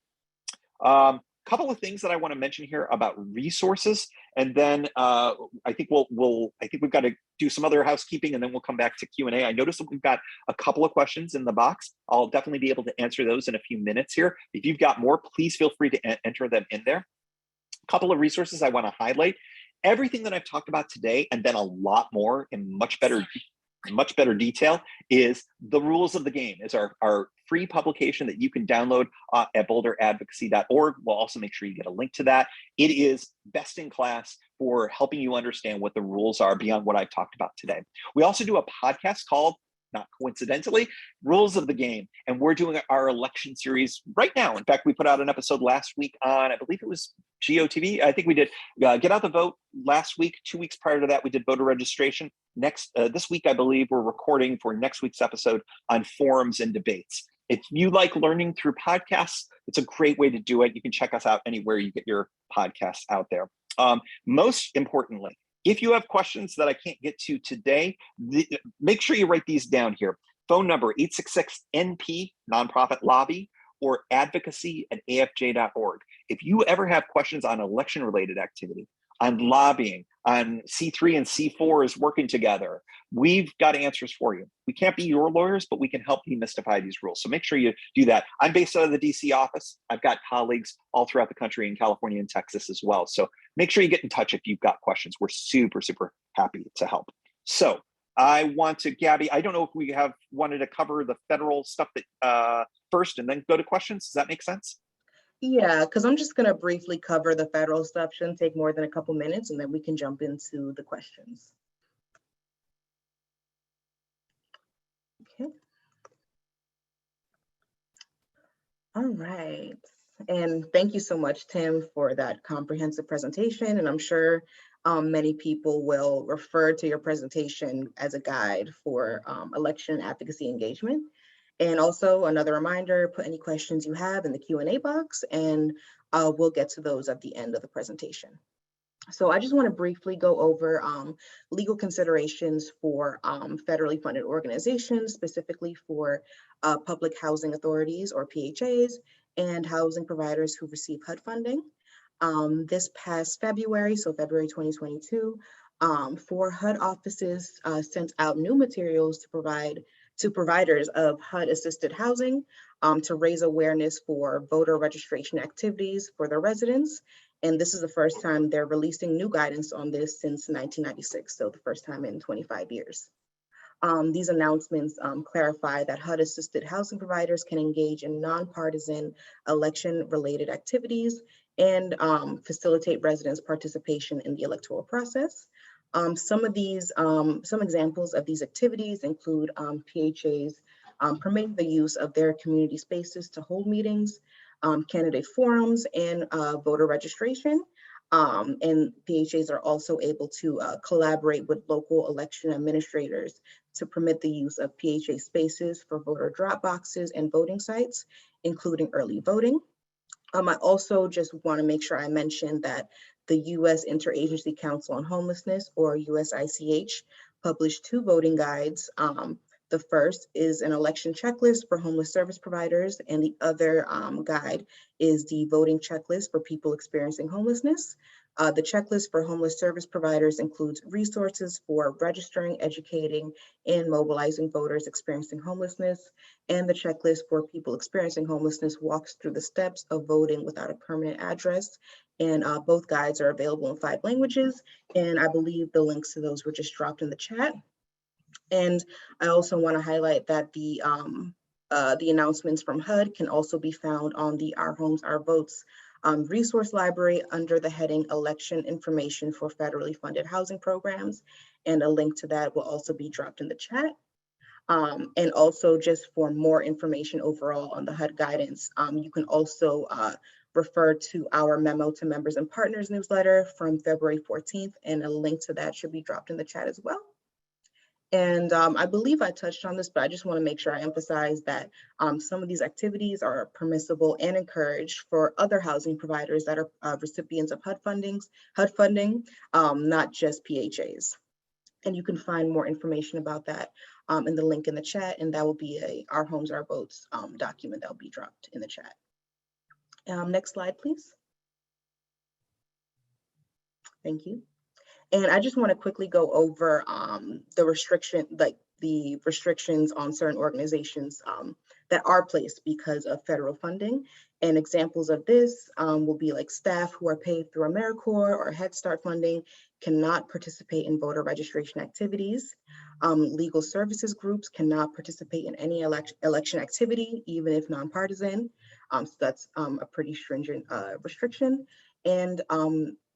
Couple of things that I want to mention here about resources, and then I think we've got to do some other housekeeping, and then we'll come back to Q&A. I noticed that we've got a couple of questions in the box. I'll definitely be able to answer those in a few minutes here. If you've got more, please feel free to enter them in there. A couple of resources I want to highlight. Everything that I've talked about today, and then a lot more in much better detail, is the rules of the game. Is our free publication that you can download at boulderadvocacy.org. We'll also make sure you get a link to that. It is best in class for helping you understand what the rules are beyond what I've talked about today. We also do a podcast called, not coincidentally, Rules of the Game. And we're doing our election series right now. In fact, we put out an episode last week on, I believe it was GOTV. I think we did Get Out the Vote last week. 2 weeks prior to that, we did voter registration. This week, I believe, we're recording for next week's episode on forums and debates. If you like learning through podcasts, it's a great way to do it. You can check us out anywhere you get your podcasts out there. Most importantly, if you have questions that I can't get to today, make sure you write these down here. Phone number 866-NP, Nonprofit Lobby, or advocacy@afj.org. If you ever have questions on election-related activity, on lobbying, on C3 and C4 working together, we've got answers for you. We can't be your lawyers, but we can help demystify these rules. So make sure you do that. I'm based out of the DC office. I've got colleagues all throughout the country in California and Texas as well. So make sure you get in touch if you've got questions. We're super, super happy to help. So I want to, Gabby, I don't know if we wanted to cover the federal stuff that first and then go to questions. Does that make sense?
Yeah, because I'm just going to briefly cover the federal stuff. Shouldn't take more than a couple minutes, and then we can jump into the questions. Okay. All right. And thank you so much, Tim, for that comprehensive presentation. And I'm sure many people will refer to your presentation as a guide for election advocacy engagement. And also another reminder, put any questions you have in the Q&A box, and we'll get to those at the end of the presentation. So I just want to briefly go over legal considerations for federally funded organizations, specifically for public housing authorities or PHAs and housing providers who receive HUD funding. This past February, so February 2022, 4 HUD offices sent out new materials to provide to providers of HUD-assisted housing to raise awareness for voter registration activities for their residents. And this is the first time they're releasing new guidance on this since 1996, so the first time in 25 years. These announcements clarify that HUD-assisted housing providers can engage in nonpartisan election-related activities and facilitate residents' participation in the electoral process. Some examples of these activities include PHAs permitting the use of their community spaces to hold meetings, candidate forums, and voter registration. And PHAs are also able to collaborate with local election administrators to permit the use of PHA spaces for voter drop boxes and voting sites, including early voting. I also just want to make sure I mention that the U.S. Interagency Council on Homelessness, or USICH, published 2 voting guides. The first is an election checklist for homeless service providers, and the other guide is the voting checklist for people experiencing homelessness. The checklist for homeless service providers includes resources for registering, educating, and mobilizing voters experiencing homelessness. And the checklist for people experiencing homelessness walks through the steps of voting without a permanent address. And both guides are available in 5 languages. And I believe the links to those were just dropped in the chat. And I also want to highlight that the The announcements from HUD can also be found on the Our Homes, Our Votes resource library under the heading Election Information for Federally Funded Housing Programs. And a link to that will also be dropped in the chat. And also just for more information overall on the HUD guidance, you can also refer to our memo to members and partners newsletter from February 14th, and a link to that should be dropped in the chat as well. And I believe I touched on this, but I just want to make sure I emphasize that some of these activities are permissible and encouraged for other housing providers that are recipients of HUD funding, not just PHAs. And you can find more information about that in the link in the chat, and that will be a Our Homes, Our Votes document that will be dropped in the chat. Next slide, please. Thank you. And I just want to quickly go over the restrictions on certain organizations that are placed because of federal funding. And examples of this will be like staff who are paid through AmeriCorps or Head Start funding cannot participate in voter registration activities. Legal services groups cannot participate in any election activity, even if nonpartisan. So that's a pretty stringent restriction. And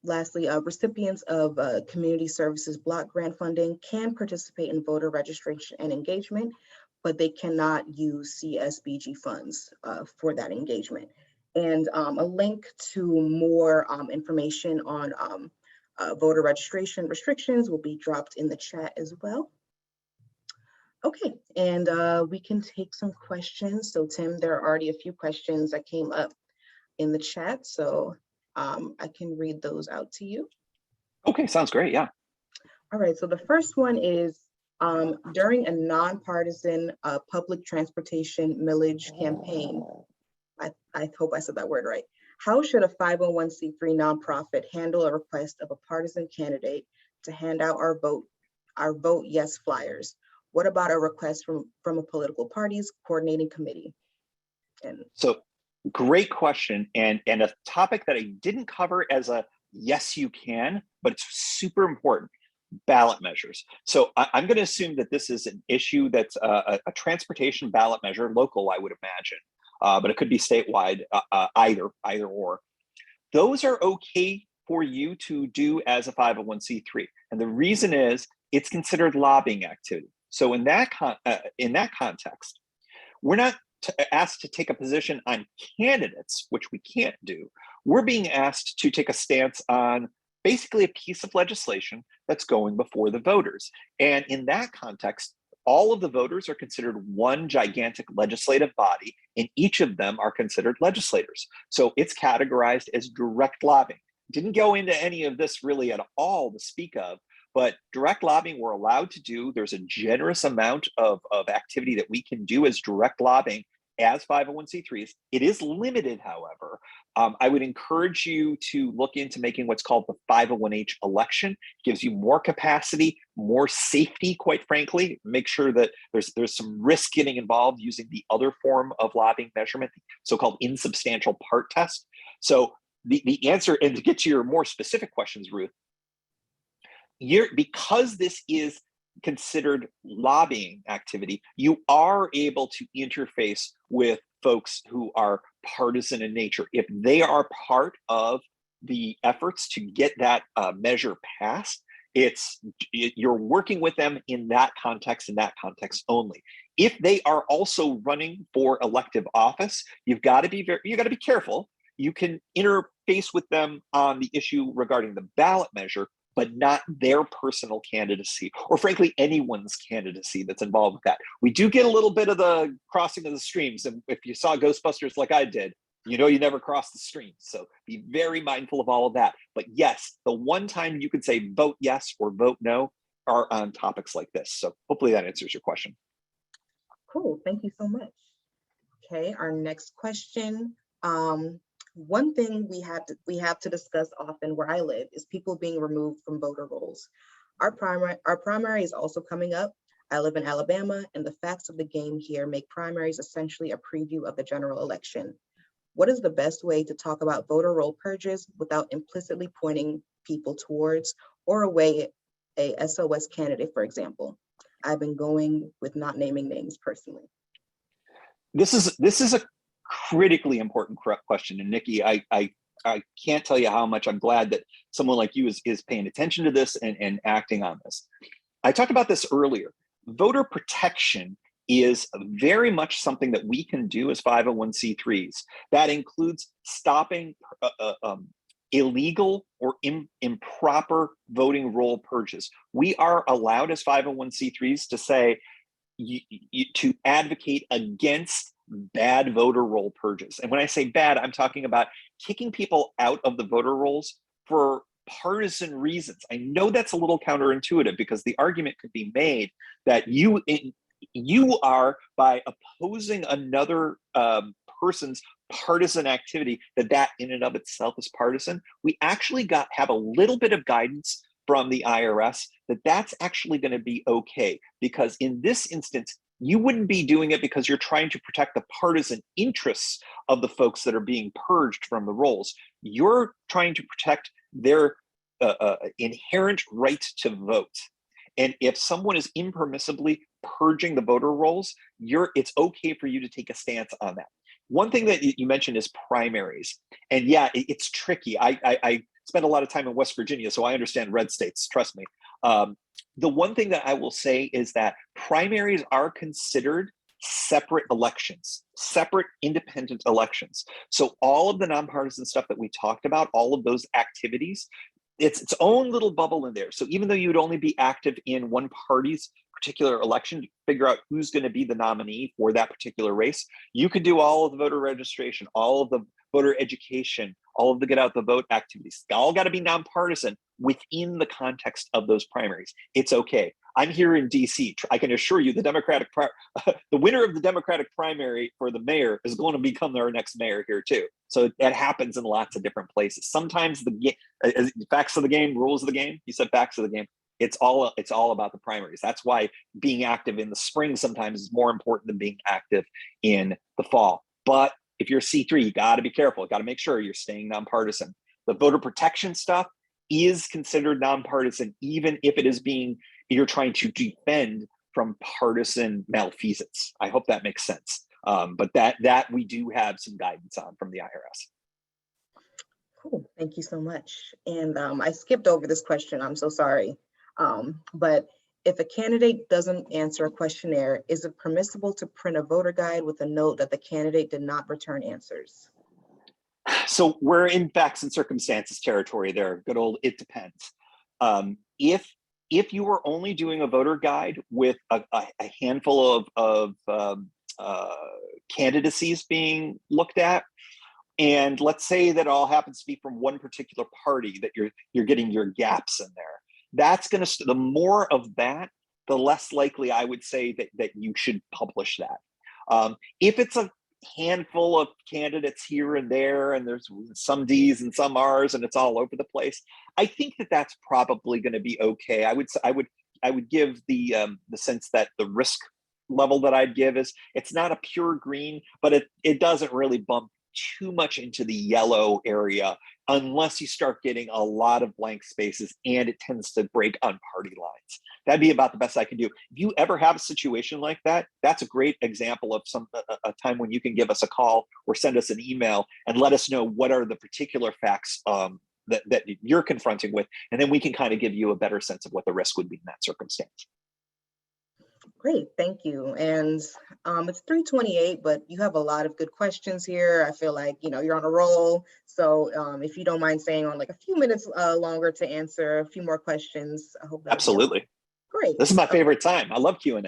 lastly, recipients of community services block grant funding can participate in voter registration and engagement, but they cannot use CSBG funds for that engagement. And a link to more information on voter registration restrictions will be dropped in the chat as well. Okay, and we can take some questions. So Tim, there are already a few questions that came up in the chat, so I can read those out to you.
Okay, sounds great, yeah.
All right, so the first one is, during a nonpartisan public transportation millage campaign, I hope I said that word right, how should a 501c3 nonprofit handle a request of a partisan candidate to hand out our vote yes flyers? What about a request from a political party's coordinating committee? And
so great question, and a topic that I didn't cover as a yes you can, but it's super important: ballot measures. So I'm going to assume that this is an issue that's a transportation ballot measure, local, I would imagine, but it could be statewide, either or. Those are okay for you to do as a 501c3, and the reason is it's considered lobbying activity. So in that context, we're not asked to take a position on candidates, which we can't do. We're being asked to take a stance on basically a piece of legislation that's going before the voters. And in that context, all of the voters are considered one gigantic legislative body, and each of them are considered legislators. So it's categorized as direct lobbying. Didn't go into any of this really at all to speak of, but direct lobbying we're allowed to do. There's a generous amount of activity that we can do as direct lobbying as 501c3s. It is limited, however. I would encourage you to look into making what's called the 501h election. It gives you more capacity, more safety, quite frankly. Make sure that there's some risk getting involved using the other form of lobbying measurement, the so-called insubstantial part test. So the answer, and to get to your more specific questions, Ruth, because this is considered lobbying activity, you are able to interface with folks who are partisan in nature. If they are part of the efforts to get that measure passed, you're working with them in that context only. If they are also running for elective office, you've got to be careful. You can interface with them on the issue regarding the ballot measure, but not their personal candidacy, or frankly, anyone's candidacy that's involved with that. We do get a little bit of the crossing of the streams. And if you saw Ghostbusters like I did, you know you never cross the streams. So be very mindful of all of that. But yes, the one time you could say vote yes or vote no are on topics like this. So hopefully that answers your question.
Cool, thank you so much. Okay, our next question. One thing we have to discuss often where I live is people being removed from voter rolls. Our primary is also coming up. I live in Alabama, and the facts of the game here make primaries essentially a preview of the general election. What is the best way to talk about voter roll purges without implicitly pointing people towards or away a SOS candidate, for example? I've been going with not naming names personally.
This is a critically important question, and Nikki, I can't tell you how much I'm glad that someone like you is paying attention to this and acting on this. I talked about this earlier. Voter protection is very much something that we can do as 501c3s. That includes stopping illegal or improper voting roll purges. We are allowed as 501c3s to say, to advocate against bad voter roll purges. And when I say bad, I'm talking about kicking people out of the voter rolls for partisan reasons. I know that's a little counterintuitive, because the argument could be made that you are, by opposing another person's partisan activity, that in and of itself is partisan. We actually have a little bit of guidance from the IRS that that's actually going to be okay, because in this instance, you wouldn't be doing it because you're trying to protect the partisan interests of the folks that are being purged from the rolls. You're trying to protect their inherent right to vote. And if someone is impermissibly purging the voter rolls, it's okay for you to take a stance on that. One thing that you mentioned is primaries. And yeah, it's tricky. I spent a lot of time in West Virginia, so I understand red states, trust me. The one thing that I will say is that primaries are considered separate elections, separate independent elections. So all of the nonpartisan stuff that we talked about, all of those activities, it's its own little bubble in there. So even though you'd only be active in one party's particular election to figure out who's going to be the nominee for that particular race, you could do all of the voter registration, all of the voter education, all of the get out the vote activities. All got to be nonpartisan within the context of those primaries. It's okay. I'm here in DC. I can assure you the winner of the Democratic primary for the mayor is going to become our next mayor here too. So that happens in lots of different places. Sometimes the facts of the game, rules of the game. You said facts of the game. It's all about the primaries. That's why being active in the spring sometimes is more important than being active in the fall. But if you're C3, you got to be careful. You got to make sure you're staying nonpartisan. The voter protection stuff is considered nonpartisan, even if it is you're trying to defend from partisan malfeasance. I hope that makes sense. But that we do have some guidance on from the IRS.
Cool, thank you so much. And I skipped over this question, I'm so sorry. But if a candidate doesn't answer a questionnaire, is it permissible to print a voter guide with a note that the candidate did not return answers?
So we're in facts and circumstances territory there. Good old, it depends. If you were only doing a voter guide with a handful of candidacies being looked at, and let's say that all happens to be from one particular party that you're getting your gaps in there, that's going to, the more of that, the less likely I would say that you should publish that. If it's a handful of candidates here and there, and there's some D's and some R's, and it's all over the place, I think that that's probably going to be okay. I would give the sense that the risk level that I'd give is it's not a pure green, but it doesn't really bump too much into the yellow area unless you start getting a lot of blank spaces, and it tends to break on party lines. That'd be about the best I can do. If you ever have a situation like that, that's a great example of a time when you can give us a call or send us an email and let us know what are the particular facts that you're confronting with, and then we can kind of give you a better sense of what the risk would be in that circumstance.
Great, thank you. And it's 3:28, but you have a lot of good questions here. I feel like, you're on a roll. So if you don't mind staying on like a few minutes longer to answer a few more questions, I hope that.
Absolutely.
Great.
This is my favorite time. I love Q&A.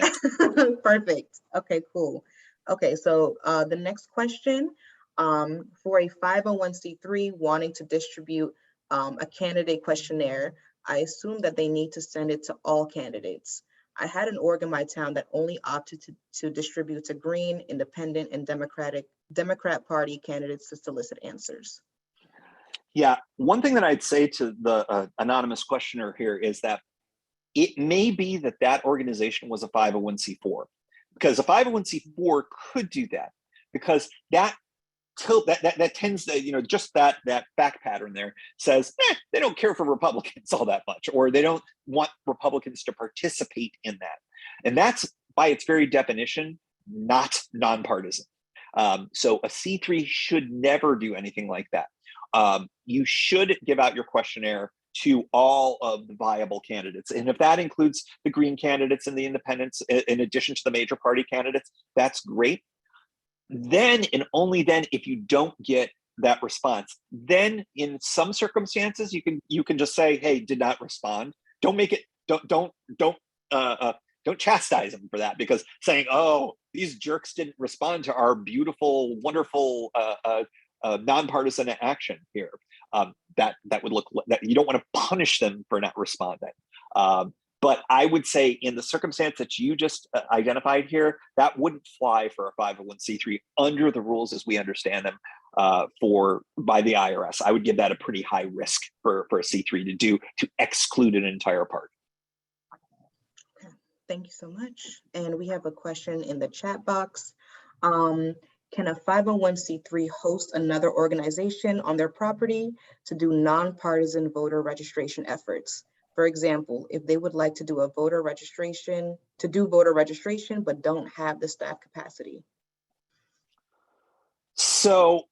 Perfect. Okay, cool. Okay, so the next question, for a 501c3 wanting to distribute a candidate questionnaire, I assume that they need to send it to all candidates. I had an org in my town that only opted to distribute to Green, Independent, and Democrat Party candidates to solicit answers.
Yeah, one thing that I'd say to the anonymous questioner here is that it may be that organization was a 501c4, because a 501c4 could do that, because that tends to, just that fact pattern there says they don't care for Republicans all that much, or they don't want Republicans to participate in that. And that's, by its very definition, not nonpartisan. So a C3 should never do anything like that. You should give out your questionnaire to all of the viable candidates. And if that includes the Green candidates and the independents, in addition to the major party candidates, that's great. Then, and only then, if you don't get that response, then in some circumstances, you can just say, hey, did not respond. Don't make it, don't chastise them for that, because saying, oh, these jerks didn't respond to our beautiful, wonderful nonpartisan action here. That would look, that you don't want to punish them for not responding. But I would say in the circumstance that you just identified here, that wouldn't fly for a 501c3 under the rules as we understand them by the IRS. I would give that a pretty high risk for a C3 to exclude an entire party.
Okay, thank you so much. And we have a question in the chat box. Can a 501c3 host another organization on their property to do nonpartisan voter registration efforts? For example, if they would like to do voter registration, but don't have the staff capacity.
So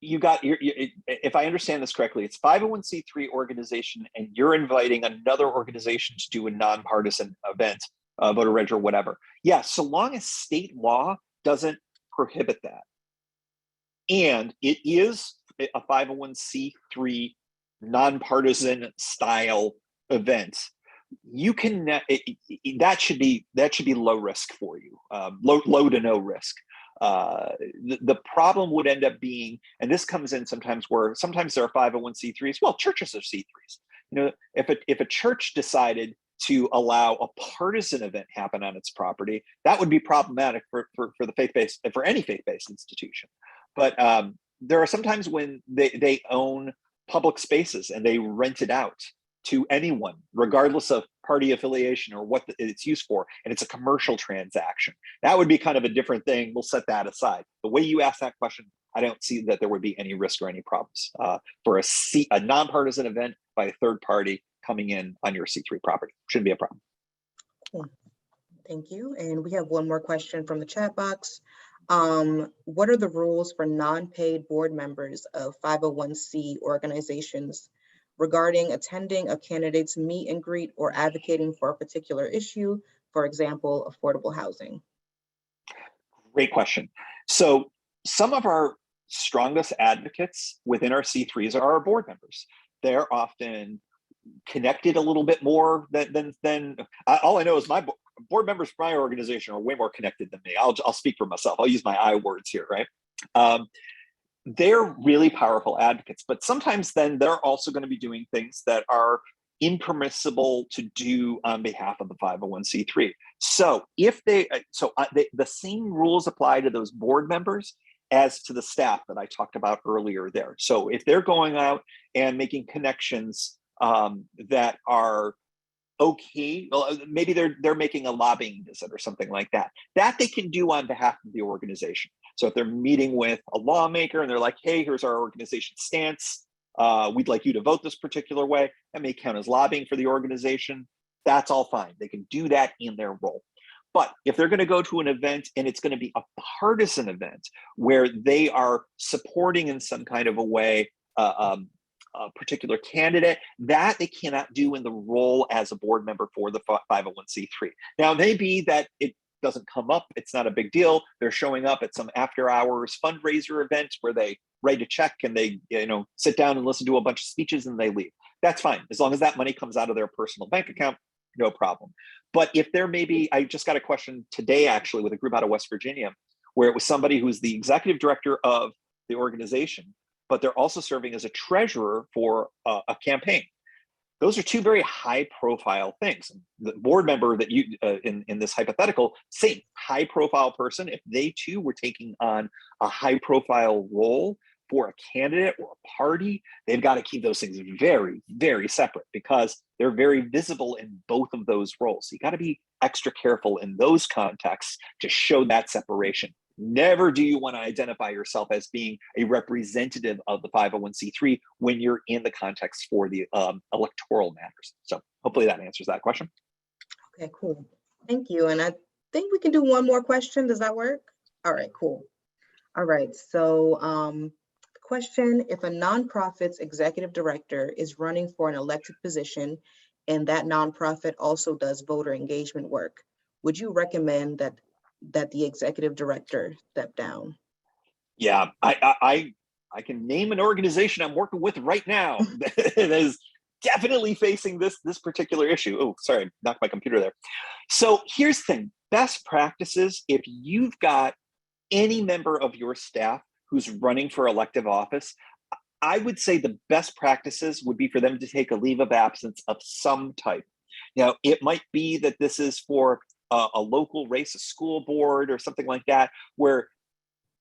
if I understand this correctly, it's 501c3 organization, and you're inviting another organization to do a nonpartisan event, voter reg or whatever. Yeah, so long as state law doesn't prohibit that, and it is a 501c3 nonpartisan style event, you can that should be low risk for you, low to no risk. The problem would end up being, and this comes in sometimes there are 501c3s. Well, churches are C3s. You know, if a church decided to allow a partisan event happen on its property, that would be problematic for the faith-based, for any faith-based institution. But there are sometimes when they own public spaces and they rent it out to anyone, regardless of party affiliation or what it's used for, and it's a commercial transaction. That would be kind of a different thing. We'll set that aside. The way you asked that question, I don't see that there would be any risk or any problems for a nonpartisan event by a third party coming in on your C3 property. Shouldn't be a problem.
Cool. Thank you. And we have one more question from the chat box. What are the rules for non-paid board members of 501c organizations regarding attending a candidate's meet and greet or advocating for a particular issue, for example, affordable housing?
Great question. So some of our strongest advocates within our C3s are our board members. They're often connected a little bit more than all I know is my board members from my organization are way more connected than me. I'll speak for myself. I'll use my I words here, right? They're really powerful advocates, but sometimes then they're also going to be doing things that are impermissible to do on behalf of the 501c3. So if the same rules apply to those board members as to the staff that I talked about earlier there. So if they're going out and making connections that are okay, well, maybe they're making a lobbying visit or something like that they can do on behalf of the organization. So if they're meeting with a lawmaker and they're like, hey, here's our organization stance, we'd like you to vote this particular way, that may count as lobbying for the organization. That's all fine. They can do that in their role. But if they're going to go to an event and it's going to be a partisan event where they are supporting in some kind of a way a particular candidate, that they cannot do in the role as a board member for the 501c3. Now, maybe that it doesn't come up, it's not a big deal. They're showing up at some after hours fundraiser event where they write a check and they sit down and listen to a bunch of speeches and they leave. That's fine. As long as that money comes out of their personal bank account, no problem. But if there may be, I just got a question today actually with a group out of West Virginia, where it was somebody who's the executive director of the organization, but they're also serving as a treasurer for a campaign. Those are two very high profile things. The board member that you, in this hypothetical, same high profile person, if they too were taking on a high profile role for a candidate or a party, they've got to keep those things very, very separate because they're very visible in both of those roles. So you got to be extra careful in those contexts to show that separation. Never do you want to identify yourself as being a representative of the 501c3 when you're in the context for the electoral matters. So hopefully that answers that question.
Okay, cool. Thank you. And I think we can do one more question. Does that work? All right, cool. All right, so question, if a nonprofit's executive director is running for an elected position and that nonprofit also does voter engagement work, would you recommend that the executive director step down?
Yeah, I can name an organization I'm working with right now that is definitely facing this particular issue. Oh, sorry, knocked my computer there. So here's the thing: best practices. If you've got any member of your staff who's running for elective office, I would say the best practices would be for them to take a leave of absence of some type. Now, it might be that this is for a local race, a school board, or something like that, where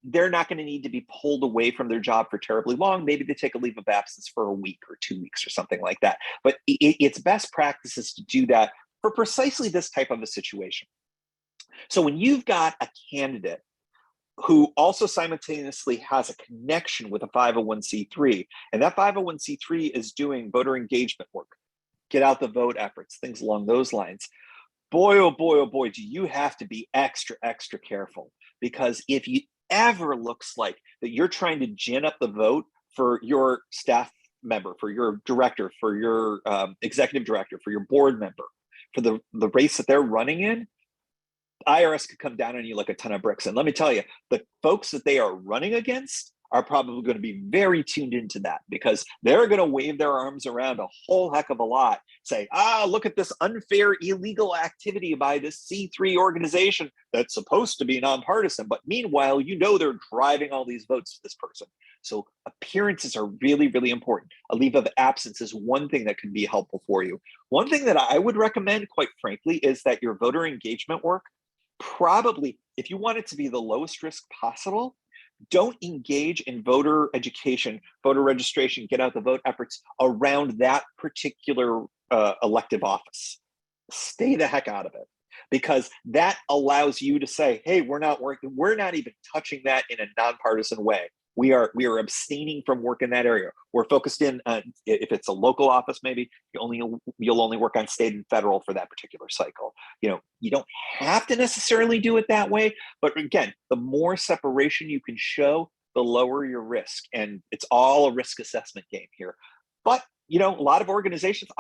they're not going to need to be pulled away from their job for terribly long. Maybe they take a leave of absence for a week or 2 weeks or something like that. But it's best practices to do that for precisely this type of a situation. So when you've got a candidate who also simultaneously has a connection with a 501c3, and that 501c3 is doing voter engagement work, get out the vote efforts, things along those lines, boy, oh boy, oh boy, do you have to be extra, extra careful. Because if it ever looks like that you're trying to gin up the vote for your staff member, for your director, for your executive director, for your board member, for the race that they're running in, IRS could come down on you like a ton of bricks. And let me tell you, the folks that they are running against are probably going to be very tuned into that, because they're going to wave their arms around a whole heck of a lot, say, look at this unfair, illegal activity by this C3 organization that's supposed to be nonpartisan. But meanwhile, they're driving all these votes to this person. So appearances are really, really important. A leave of absence is one thing that can be helpful for you. One thing that I would recommend, quite frankly, is that your voter engagement work, probably, if you want it to be the lowest risk possible, don't engage in voter education, voter registration, get out the vote efforts around that particular elective office. Stay the heck out of it, because that allows you to say, hey, we're not even touching that in a nonpartisan way. We are abstaining from work in that area. We're focused in, if it's a local office, maybe you'll only work on state and federal for that particular cycle. You don't have to necessarily do it that way, but again, the more separation you can show, the lower your risk. And it's all a risk assessment game here. But a lot of organizations,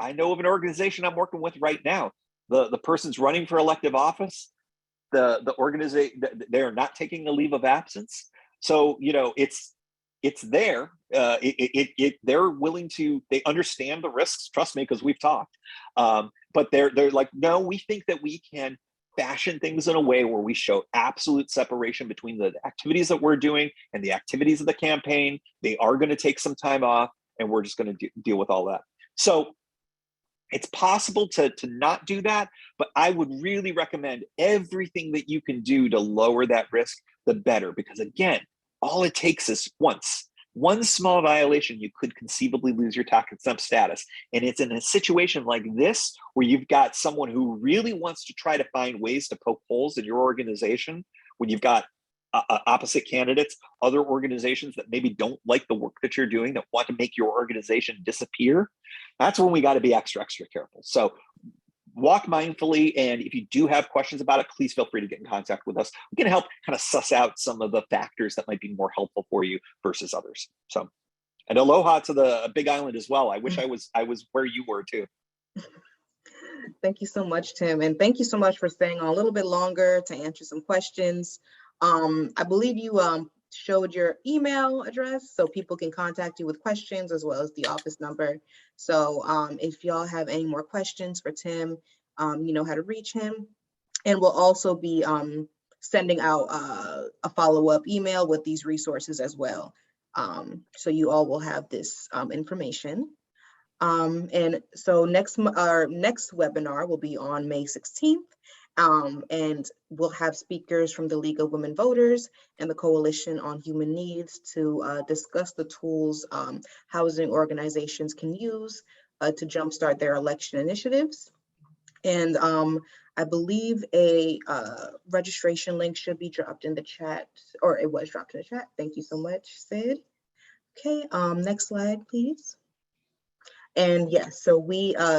I know of an organization I'm working with right now. The person's running for elective office. The organization, they are not taking a leave of absence. So, it's there. They're willing to, they understand the risks, trust me, because we've talked. But they're like, no, we think that we can fashion things in a way where we show absolute separation between the activities that we're doing and the activities of the campaign. They are going to take some time off, and we're just going to deal with all that. So it's possible to not do that, but I would really recommend everything that you can do to lower that risk, the better. Because again, all it takes is one small violation, you could conceivably lose your tax exempt status. And it's in a situation like this where you've got someone who really wants to try to find ways to poke holes in your organization, when you've got opposite candidates, other organizations that maybe don't like the work that you're doing, that want to make your organization disappear. That's when we got to be extra, extra careful. So walk mindfully. And if you do have questions about it, please feel free to get in contact with us. We can help kind of suss out some of the factors that might be more helpful for you versus others. So, and aloha to the Big Island as well. I wish I was where you were too.
Thank you so much, Tim. And thank you so much for staying on a little bit longer to answer some questions. I believe you showed your email address so people can contact you with questions, as well as the office number. So if y'all have any more questions for Tim, you know how to reach him. And we'll also be sending out a follow-up email with these resources as well. So you all will have this information. And so our next webinar will be on May 16th. And we'll have speakers from the League of Women Voters and the Coalition on Human Needs to discuss the tools housing organizations can use to jumpstart their election initiatives. And I believe a registration link should be dropped in the chat, or it was dropped in the chat. Thank you so much, Sid. Okay, next slide, please. And yes, so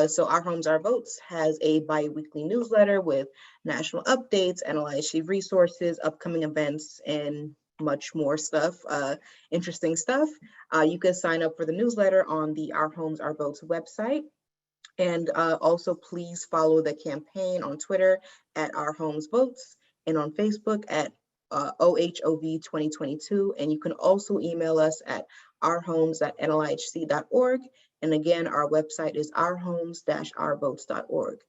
so Our Homes, Our Votes has a bi-weekly newsletter with national updates, NLIC resources, upcoming events, and much more stuff, interesting stuff. You can sign up for the newsletter on the Our Homes, Our Votes website. And also please follow the campaign on Twitter at Our Homes Votes and on Facebook at OHOV 2022. And you can also email us at ourhomes@nlihc.org. And again, our website is ourhomes-ourvotes.org.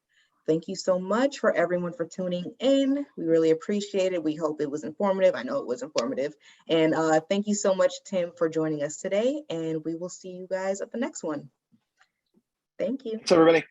Thank you so much for everyone for tuning in. We really appreciate it. We hope it was informative. I know it was informative. And thank you so much, Tim, for joining us today. And we will see you guys at the next one. Thank you.
Thanks, everybody.